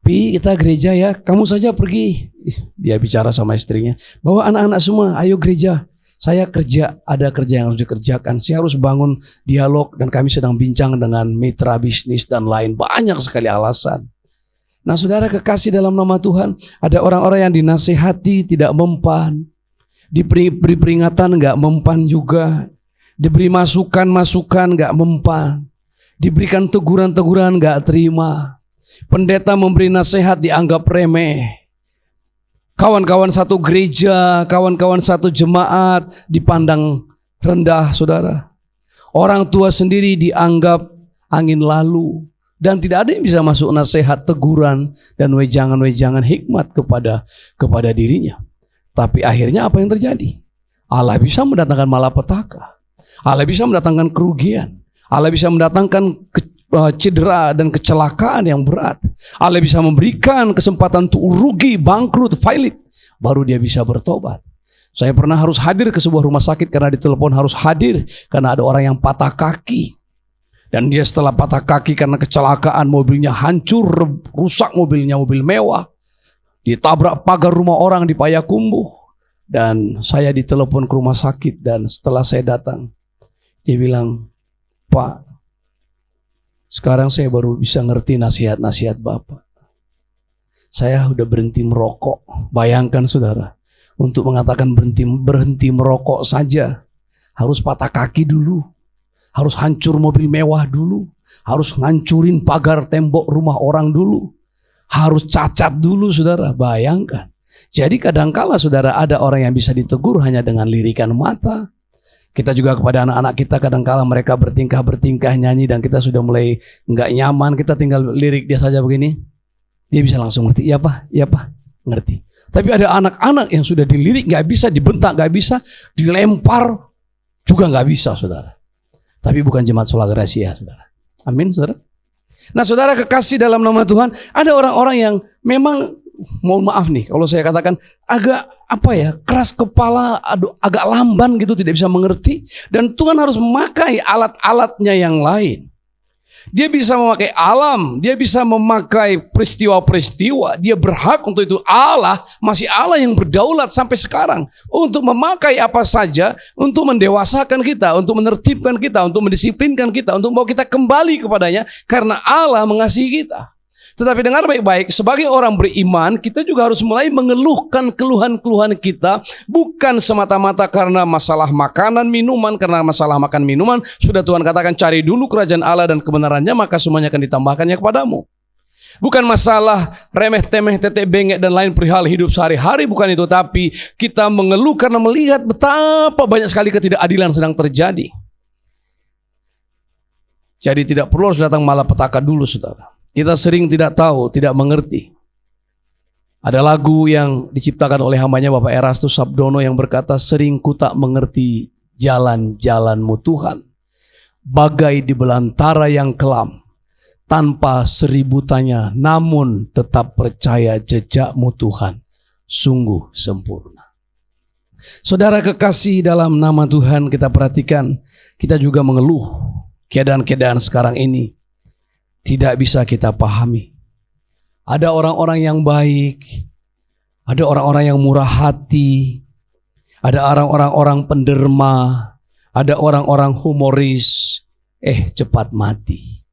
Pi, kita gereja ya, kamu saja pergi. Dia bicara sama istrinya, bawa anak-anak semua, ayo gereja. Saya kerja, ada kerja yang harus dikerjakan. Saya harus bangun dialog dan kami sedang bincang dengan mitra bisnis dan lain. Banyak sekali alasan. Nah saudara kekasih dalam nama Tuhan, ada orang-orang yang dinasihati tidak mempan, diberi peringatan gak mempan juga, diberi masukan-masukan gak mempan, diberikan teguran-teguran gak terima. Pendeta memberi nasihat dianggap remeh. Kawan-kawan satu gereja, kawan-kawan satu jemaat dipandang rendah, saudara. Orang tua sendiri dianggap angin lalu. Dan tidak ada yang bisa masuk nasihat, teguran, dan wejangan-wejangan hikmat kepada dirinya. Tapi akhirnya apa yang terjadi? Allah bisa mendatangkan malapetaka. Allah bisa mendatangkan kerugian. Allah bisa mendatangkan cedera dan kecelakaan yang berat. Allah bisa memberikan kesempatan untuk rugi, bangkrut, failit, baru dia bisa bertobat. Saya pernah harus hadir ke sebuah rumah sakit karena ditelepon harus hadir karena ada orang yang patah kaki. Dan dia setelah patah kaki karena kecelakaan, mobilnya hancur, rusak mobilnya, mobil mewah. Ditabrak pagar rumah orang di Payakumbuh. Dan saya ditelepon ke rumah sakit, dan setelah saya datang, dia bilang, "Pak, sekarang saya baru bisa ngerti nasihat-nasihat Bapak. Saya udah berhenti merokok." Bayangkan saudara, untuk mengatakan berhenti merokok saja harus patah kaki dulu, harus hancur mobil mewah dulu, harus ngancurin pagar tembok rumah orang dulu, harus cacat dulu saudara. Bayangkan. Jadi kadangkala saudara, ada orang yang bisa ditegur hanya dengan lirikan mata. Kita juga kepada anak-anak kita kadangkala mereka bertingkah nyanyi dan kita sudah mulai nggak nyaman, kita tinggal lirik dia saja begini, dia bisa langsung ngerti. Iya pak, ngerti. Tapi ada anak-anak yang sudah dilirik nggak bisa, dibentak nggak bisa, dilempar juga nggak bisa saudara. Tapi bukan jemaat Sola Gracia saudara. Amin saudara. Nah saudara kekasih dalam nama Tuhan, ada orang-orang yang memang, mohon maaf nih kalau saya katakan agak keras kepala, agak lamban gitu, tidak bisa mengerti. Dan Tuhan harus memakai alat-alatnya yang lain. Dia bisa memakai alam, dia bisa memakai peristiwa-peristiwa. Dia berhak untuk itu. Allah masih Allah yang berdaulat sampai sekarang untuk memakai apa saja untuk mendewasakan kita, untuk menertibkan kita, untuk mendisiplinkan kita, untuk membawa kita kembali kepadanya karena Allah mengasihi kita. Tetapi dengar baik-baik, sebagai orang beriman, kita juga harus mulai mengeluhkan keluhan-keluhan kita, bukan semata-mata karena masalah makanan, minuman. Karena masalah makan, minuman, sudah Tuhan katakan, cari dulu kerajaan Allah dan kebenarannya, maka semuanya akan ditambahkannya kepadamu. Bukan masalah remeh-temeh, tetek bengek dan lain perihal hidup sehari-hari, bukan itu. Tapi kita mengeluh karena melihat betapa banyak sekali ketidakadilan sedang terjadi. Jadi tidak perlu harus datang malapetaka dulu saudara. Kita sering tidak tahu, tidak mengerti. Ada lagu yang diciptakan oleh hambanya Bapak Erastus Sabdono yang berkata, "Sering ku tak mengerti jalan-jalanmu Tuhan, bagai di belantara yang kelam, tanpa seribu tanya, namun tetap percaya jejakmu Tuhan, sungguh sempurna." Saudara kekasih dalam nama Tuhan, kita perhatikan, kita juga mengeluh keadaan-keadaan sekarang ini tidak bisa kita pahami. Ada orang-orang yang baik, ada orang-orang yang murah hati, ada orang-orang penderma, ada orang-orang humoris, cepat mati.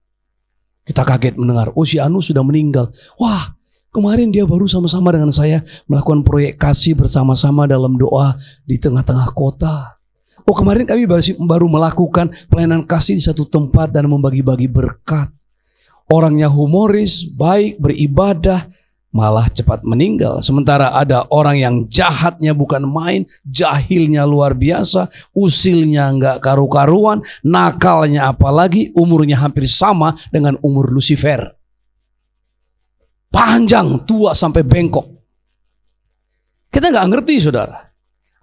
Kita kaget mendengar, si Anu sudah meninggal. Wah, kemarin dia baru sama-sama dengan saya melakukan proyek kasih bersama-sama dalam doa di tengah-tengah kota. Kemarin kami baru melakukan pelayanan kasih di satu tempat dan membagi-bagi berkat. Orangnya humoris, baik, beribadah, malah cepat meninggal. Sementara ada orang yang jahatnya bukan main, jahilnya luar biasa, usilnya nggak karu-karuan, nakalnya apalagi, umurnya hampir sama dengan umur Lucifer. Panjang, tua sampai bengkok. Kita nggak ngerti saudara.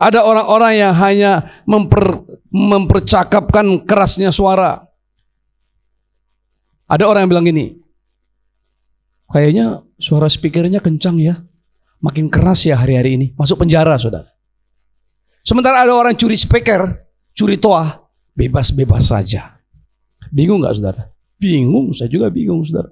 Ada orang-orang yang hanya mempercakapkan kerasnya suara. Ada orang yang bilang gini, kayaknya suara speakernya kencang ya, makin keras ya hari-hari ini, masuk penjara saudara. Sementara ada orang curi speaker, curi toa, bebas-bebas saja. Bingung gak saudara? Bingung, saya juga bingung saudara.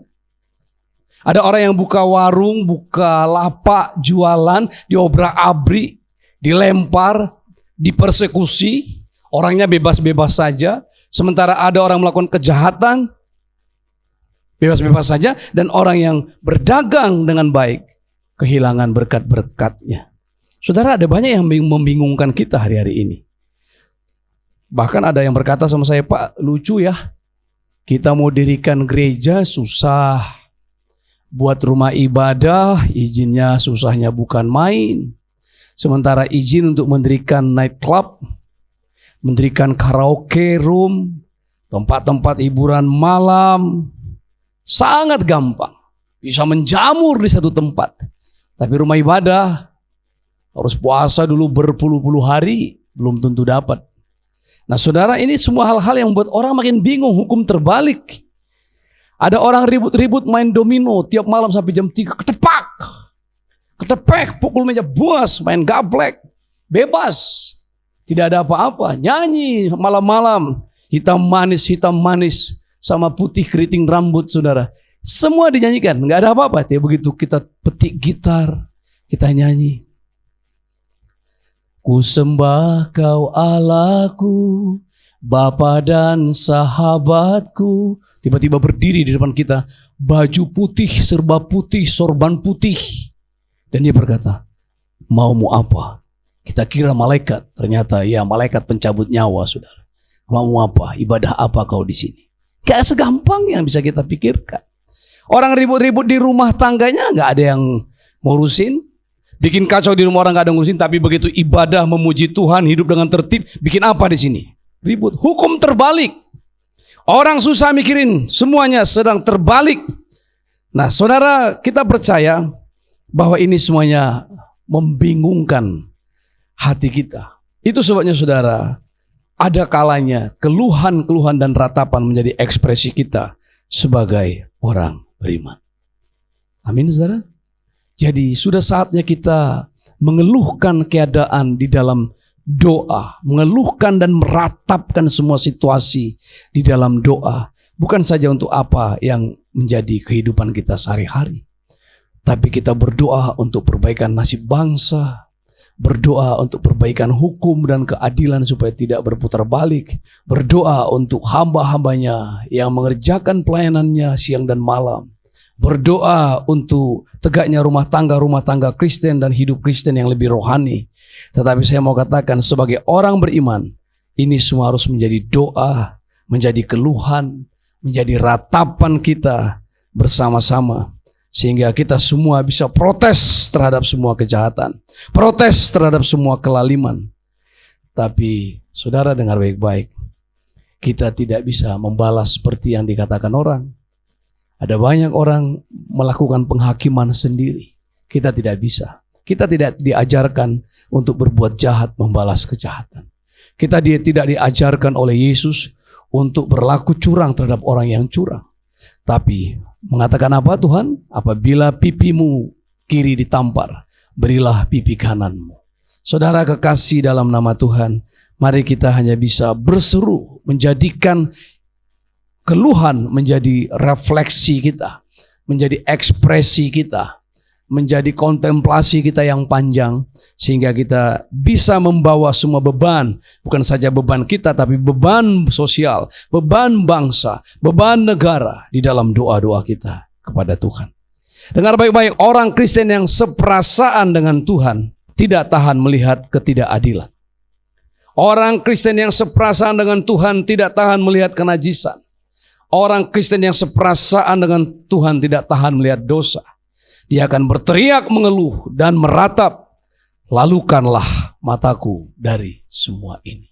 Ada orang yang buka warung, buka lapak, jualan, diobrak-abrik, dilempar, dipersekusi, orangnya bebas-bebas saja. Sementara ada orang melakukan kejahatan, bebas-bebas saja, dan orang yang berdagang dengan baik kehilangan berkat-berkatnya. Saudara, ada banyak yang membingungkan kita hari-hari ini. Bahkan ada yang berkata sama saya, "Pak, lucu ya, kita mau dirikan gereja susah, buat rumah ibadah izinnya susahnya bukan main. Sementara izin untuk mendirikan night club, mendirikan karaoke room, tempat-tempat hiburan malam, sangat gampang, bisa menjamur di satu tempat. Tapi rumah ibadah harus puasa dulu berpuluh-puluh hari, belum tentu dapat." Nah saudara, ini semua hal-hal yang membuat orang makin bingung, hukum terbalik. Ada orang ribut-ribut main domino tiap malam sampai jam 3, ketepek, pukul meja buas, main gablek, bebas, tidak ada apa-apa, nyanyi malam-malam, hitam manis, sama putih keriting rambut, saudara. Semua dinyanyikan, nggak ada apa-apa. Tapi begitu kita petik gitar, kita nyanyi. Ku sembah kau Allahku, Bapa dan sahabatku. Tiba-tiba berdiri di depan kita, baju putih, serba putih, sorban putih. Dan dia berkata, maumu apa? Kita kira malaikat, ternyata ya malaikat pencabut nyawa, saudara. Maumu apa? Ibadah apa kau di sini? Gak segampang yang bisa kita pikirkan. Orang ribut-ribut di rumah tangganya gak ada yang ngurusin. Bikin kacau di rumah orang gak ada yang ngurusin. Tapi begitu ibadah memuji Tuhan, hidup dengan tertib, bikin apa di sini? Ribut. Hukum terbalik. Orang susah mikirin, semuanya sedang terbalik. Nah, saudara, kita percaya bahwa ini semuanya membingungkan hati kita. Itu sebabnya, saudara, ada kalanya keluhan-keluhan dan ratapan menjadi ekspresi kita sebagai orang beriman. Amin, saudara. Jadi sudah saatnya kita mengeluhkan keadaan di dalam doa, mengeluhkan dan meratapkan semua situasi di dalam doa. Bukan saja untuk apa yang menjadi kehidupan kita sehari-hari, tapi kita berdoa untuk perbaikan nasib bangsa, berdoa untuk perbaikan hukum dan keadilan supaya tidak berputar balik, berdoa untuk hamba-hambanya yang mengerjakan pelayanannya siang dan malam, berdoa untuk tegaknya rumah tangga Kristen dan hidup Kristen yang lebih rohani. Tetapi saya mau katakan sebagai orang beriman, ini semua harus menjadi doa, menjadi keluhan, menjadi ratapan kita bersama-sama. Sehingga kita semua bisa protes terhadap semua kejahatan, protes terhadap semua kelaliman. Tapi saudara dengar baik-baik, kita tidak bisa membalas seperti yang dikatakan orang. Ada banyak orang melakukan penghakiman sendiri. Kita tidak bisa. Kita tidak diajarkan untuk berbuat jahat, membalas kejahatan. Kita tidak diajarkan oleh Yesus untuk berlaku curang terhadap orang yang curang. Tapi mengatakan apa Tuhan? Apabila pipimu kiri ditampar, berilah pipi kananmu. Saudara kekasih dalam nama Tuhan, mari kita hanya bisa berseru, menjadikan keluhan menjadi refleksi kita, menjadi ekspresi kita, menjadi kontemplasi kita yang panjang, sehingga kita bisa membawa semua beban, bukan saja beban kita, tapi beban sosial, beban bangsa, beban negara di dalam doa-doa kita kepada Tuhan. Dengar baik-baik, orang Kristen yang seperasaan dengan Tuhan tidak tahan melihat ketidakadilan. Orang Kristen yang seperasaan dengan Tuhan tidak tahan melihat kenajisan. Orang Kristen yang seperasaan dengan Tuhan tidak tahan melihat dosa. Dia akan berteriak, mengeluh, dan meratap, lalukanlah mataku dari semua ini.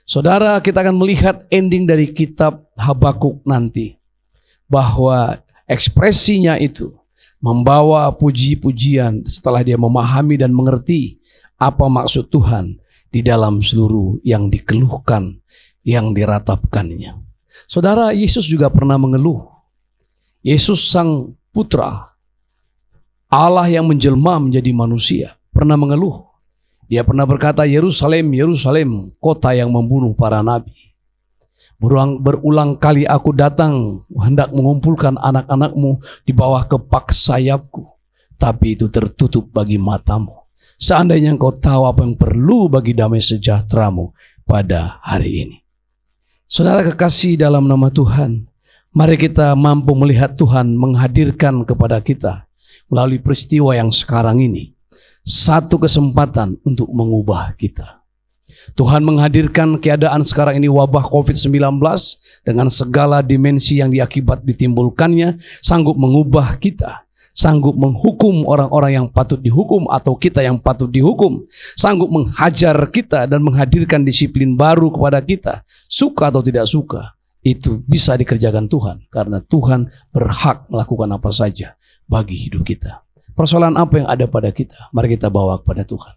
Saudara, kita akan melihat ending dari kitab Habakuk nanti, bahwa ekspresinya itu membawa puji-pujian setelah dia memahami dan mengerti apa maksud Tuhan di dalam seluruh yang dikeluhkan, yang diratapkannya. Saudara, Yesus juga pernah mengeluh. Yesus sang putra, Allah yang menjelma menjadi manusia, pernah mengeluh. Dia pernah berkata, Yerusalem, Yerusalem, kota yang membunuh para nabi. Berulang kali aku datang hendak mengumpulkan anak-anakmu di bawah kepak sayapku, tapi itu tertutup bagi matamu. Seandainya engkau tahu apa yang perlu bagi damai sejahteramu pada hari ini. Saudara kekasih dalam nama Tuhan, mari kita mampu melihat Tuhan menghadirkan kepada kita melalui peristiwa yang sekarang ini satu kesempatan untuk mengubah kita. Tuhan menghadirkan keadaan sekarang ini, wabah COVID-19 dengan segala dimensi yang ditimbulkannya, sanggup mengubah kita, sanggup menghukum orang-orang yang patut dihukum atau kita yang patut dihukum, sanggup menghajar kita dan menghadirkan disiplin baru kepada kita. Suka atau tidak suka, itu bisa dikerjakan Tuhan, karena Tuhan berhak melakukan apa saja bagi hidup kita. Persoalan apa yang ada pada kita, mari kita bawa kepada Tuhan.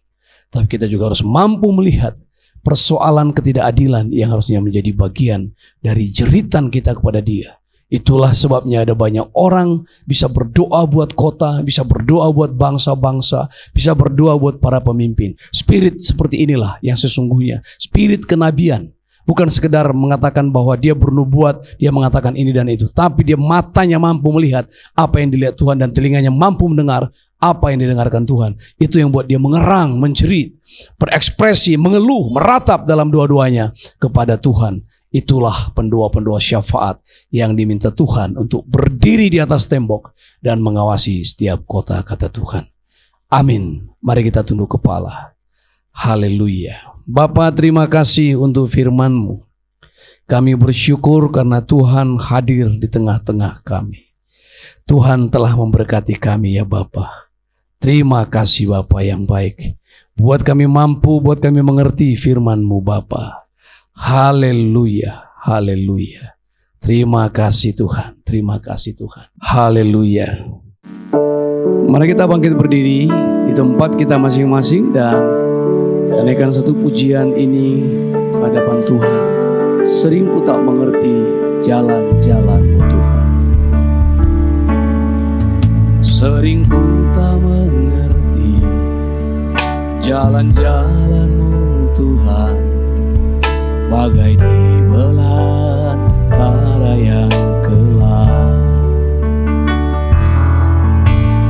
Tapi kita juga harus mampu melihat persoalan ketidakadilan yang harusnya menjadi bagian dari jeritan kita kepada Dia. Itulah sebabnya ada banyak orang bisa berdoa buat kota, bisa berdoa buat bangsa-bangsa, bisa berdoa buat para pemimpin. Spirit seperti inilah yang sesungguhnya, spirit kenabian, Bukan sekedar mengatakan bahwa dia bernubuat, dia mengatakan ini dan itu. Tapi dia matanya mampu melihat apa yang dilihat Tuhan dan telinganya mampu mendengar apa yang didengarkan Tuhan. Itu yang buat dia mengerang, menjerit, berekspresi, mengeluh, meratap dalam dua-duanya kepada Tuhan. Itulah pendua-pendua syafaat yang diminta Tuhan untuk berdiri di atas tembok dan mengawasi setiap kota, kata Tuhan. Amin. Mari kita tunduk kepala. Haleluya. Bapa, terima kasih untuk firman-Mu. Kami bersyukur karena Tuhan hadir di tengah-tengah kami. Tuhan telah memberkati kami ya Bapa. Terima kasih Bapa yang baik. Buat kami mampu, buat kami mengerti firman-Mu Bapa. Haleluya, haleluya. Terima kasih Tuhan, terima kasih Tuhan. Haleluya. Mari kita bangkit berdiri di tempat kita masing-masing dan nyanyikan satu pujian ini hadapan Tuhan. Sering ku tak mengerti jalan-jalan-Mu Tuhan. Sering ku tak mengerti jalan-jalan-Mu Tuhan. Bagai di belantara yang gelap,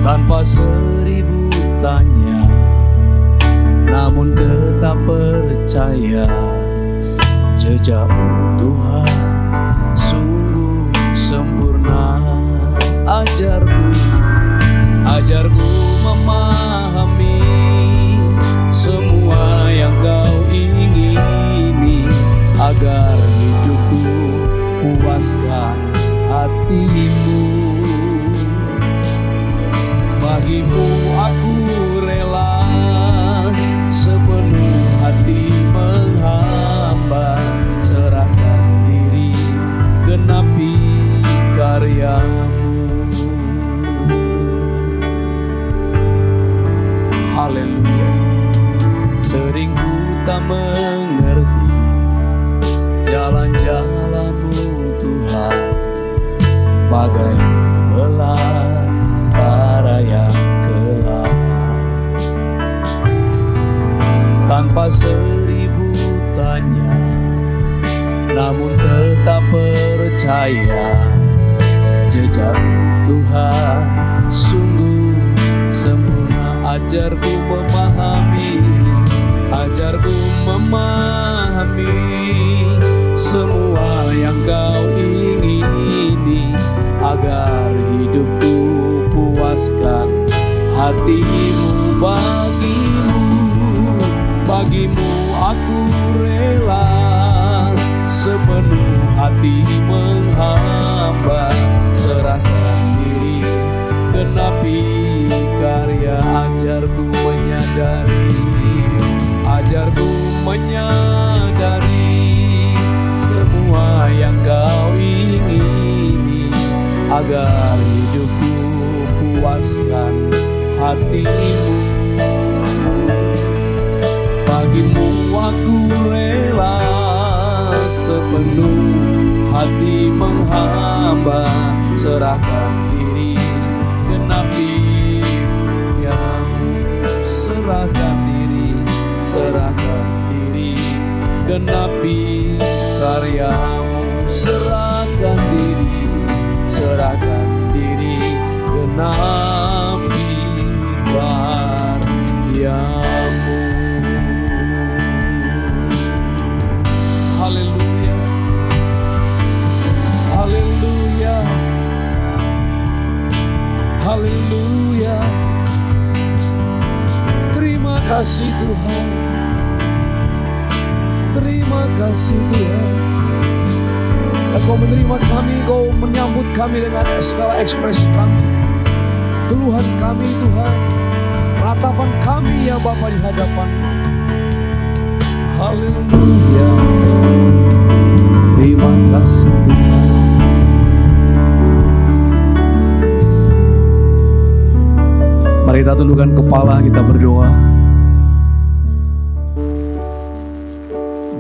tanpa seribu tanya, namun tetap percaya. Jejak-Mu Tuhan sungguh sempurna. Ajarku memahami semua yang Kau ingini, agar hidupku puaskan hati-Mu. Bagimu aku rela sepenuh hati menghamba, serahkan diri genapi karya-Mu. Haleluya. Sering ku tak mengerti jalan-jalan-Mu Tuhan, bagai belantara yang gelap, tanpa seribu tanya, namun tetap percaya. Jejak-Mu Tuhan sungguh sempurna. Ajarku memahami semua yang Kau ingini, agar hidupku puaskan hati-Mu. Bagimu aku rela sepenuh hati menghamba, serahkan diri genapi karya. Ajarku menyadari semua yang Kau ingini, agar hidupku puaskan hati-Mu. Bagimu aku rela sepenuh hati menghamba, serahkan diri genapi yang serahkan diri genapi karya-Mu. Serahkan diri genapi karya-Mu. Haleluya, haleluya, haleluya. Terima kasih Tuhan, terima kasih Tuhan. Engkau menerima kami, Engkau menyambut kami dengan segala ekspresi kami, keluhan kami Tuhan, ratapan kami ya Bapa di hadapan-Mu. Haleluya, terima kasih Tuhan. Mari kita tundukkan kepala, kita berdoa.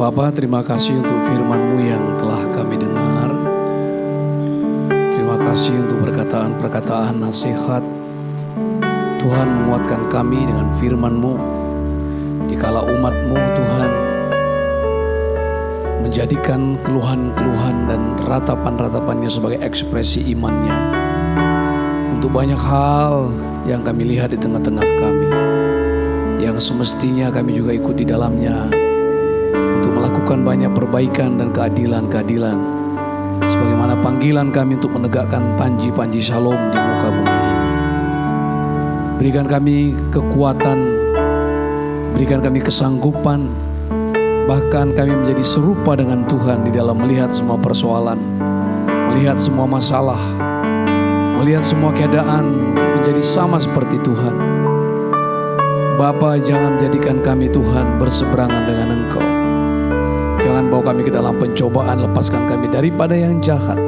Bapa, terima kasih untuk firman-Mu yang telah kami dengar. Terima kasih untuk perkataan-perkataan nasihat. Tuhan menguatkan kami dengan firman-Mu. Dikala umat-Mu Tuhan menjadikan keluhan-keluhan dan ratapan-ratapannya sebagai ekspresi imannya. Untuk banyak hal yang kami lihat di tengah-tengah kami, yang semestinya kami juga ikut di dalamnya untuk melakukan banyak perbaikan dan keadilan-keadilan, sebagaimana panggilan kami untuk menegakkan panji-panji shalom di muka bumi ini. Berikan kami kekuatan, berikan kami kesanggupan, bahkan kami menjadi serupa dengan Tuhan di dalam melihat semua persoalan, melihat semua masalah, melihat semua keadaan menjadi sama seperti Tuhan. Bapa, jangan jadikan kami Tuhan berseberangan dengan Engkau. Jangan bawa kami ke dalam pencobaan, lepaskan kami daripada yang jahat.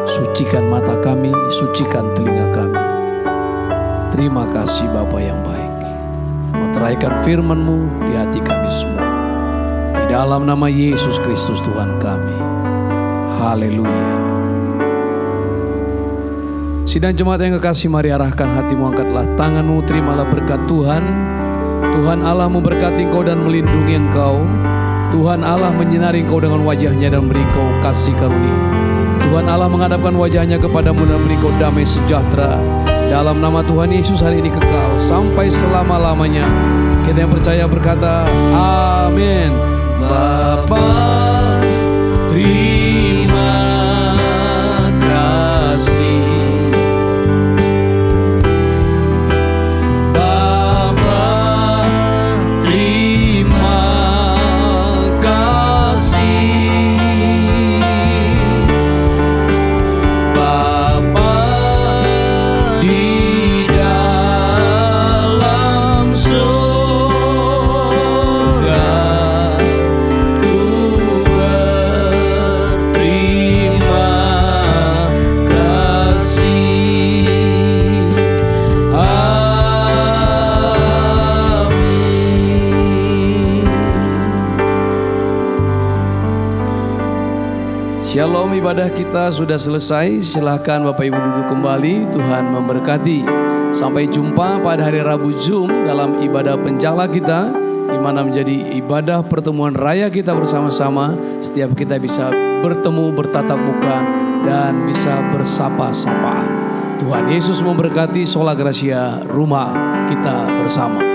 Sucikan mata kami, sucikan telinga kami. Terima kasih Bapa yang baik. Meteraikan firman-Mu di hati kami semua. Di dalam nama Yesus Kristus Tuhan kami. Haleluya. Sidang jemaat yang kekasih, mari arahkan hatimu, angkatlah tanganmu, terimalah berkat Tuhan. Tuhan Allah memberkati engkau dan melindungi engkau. Tuhan Allah menyinari engkau dengan wajahnya dan memberi engkau kasih karunia. Tuhan Allah menghadapkan wajahnya kepadamu dan memberi engkau damai sejahtera. Dalam nama Tuhan Yesus hari ini kekal sampai selama-lamanya. Kita yang percaya berkata, amin. Bapa, terima kasih. Shalom, ibadah kita sudah selesai. Silahkan Bapak Ibu duduk kembali. Tuhan memberkati. Sampai jumpa pada hari Rabu Zoom dalam ibadah penjala kita, di mana menjadi ibadah pertemuan raya kita bersama-sama. Setiap kita bisa bertemu, bertatap muka, dan bisa bersapa-sapaan. Tuhan Yesus memberkati. Sola Gracia, rumah kita bersama.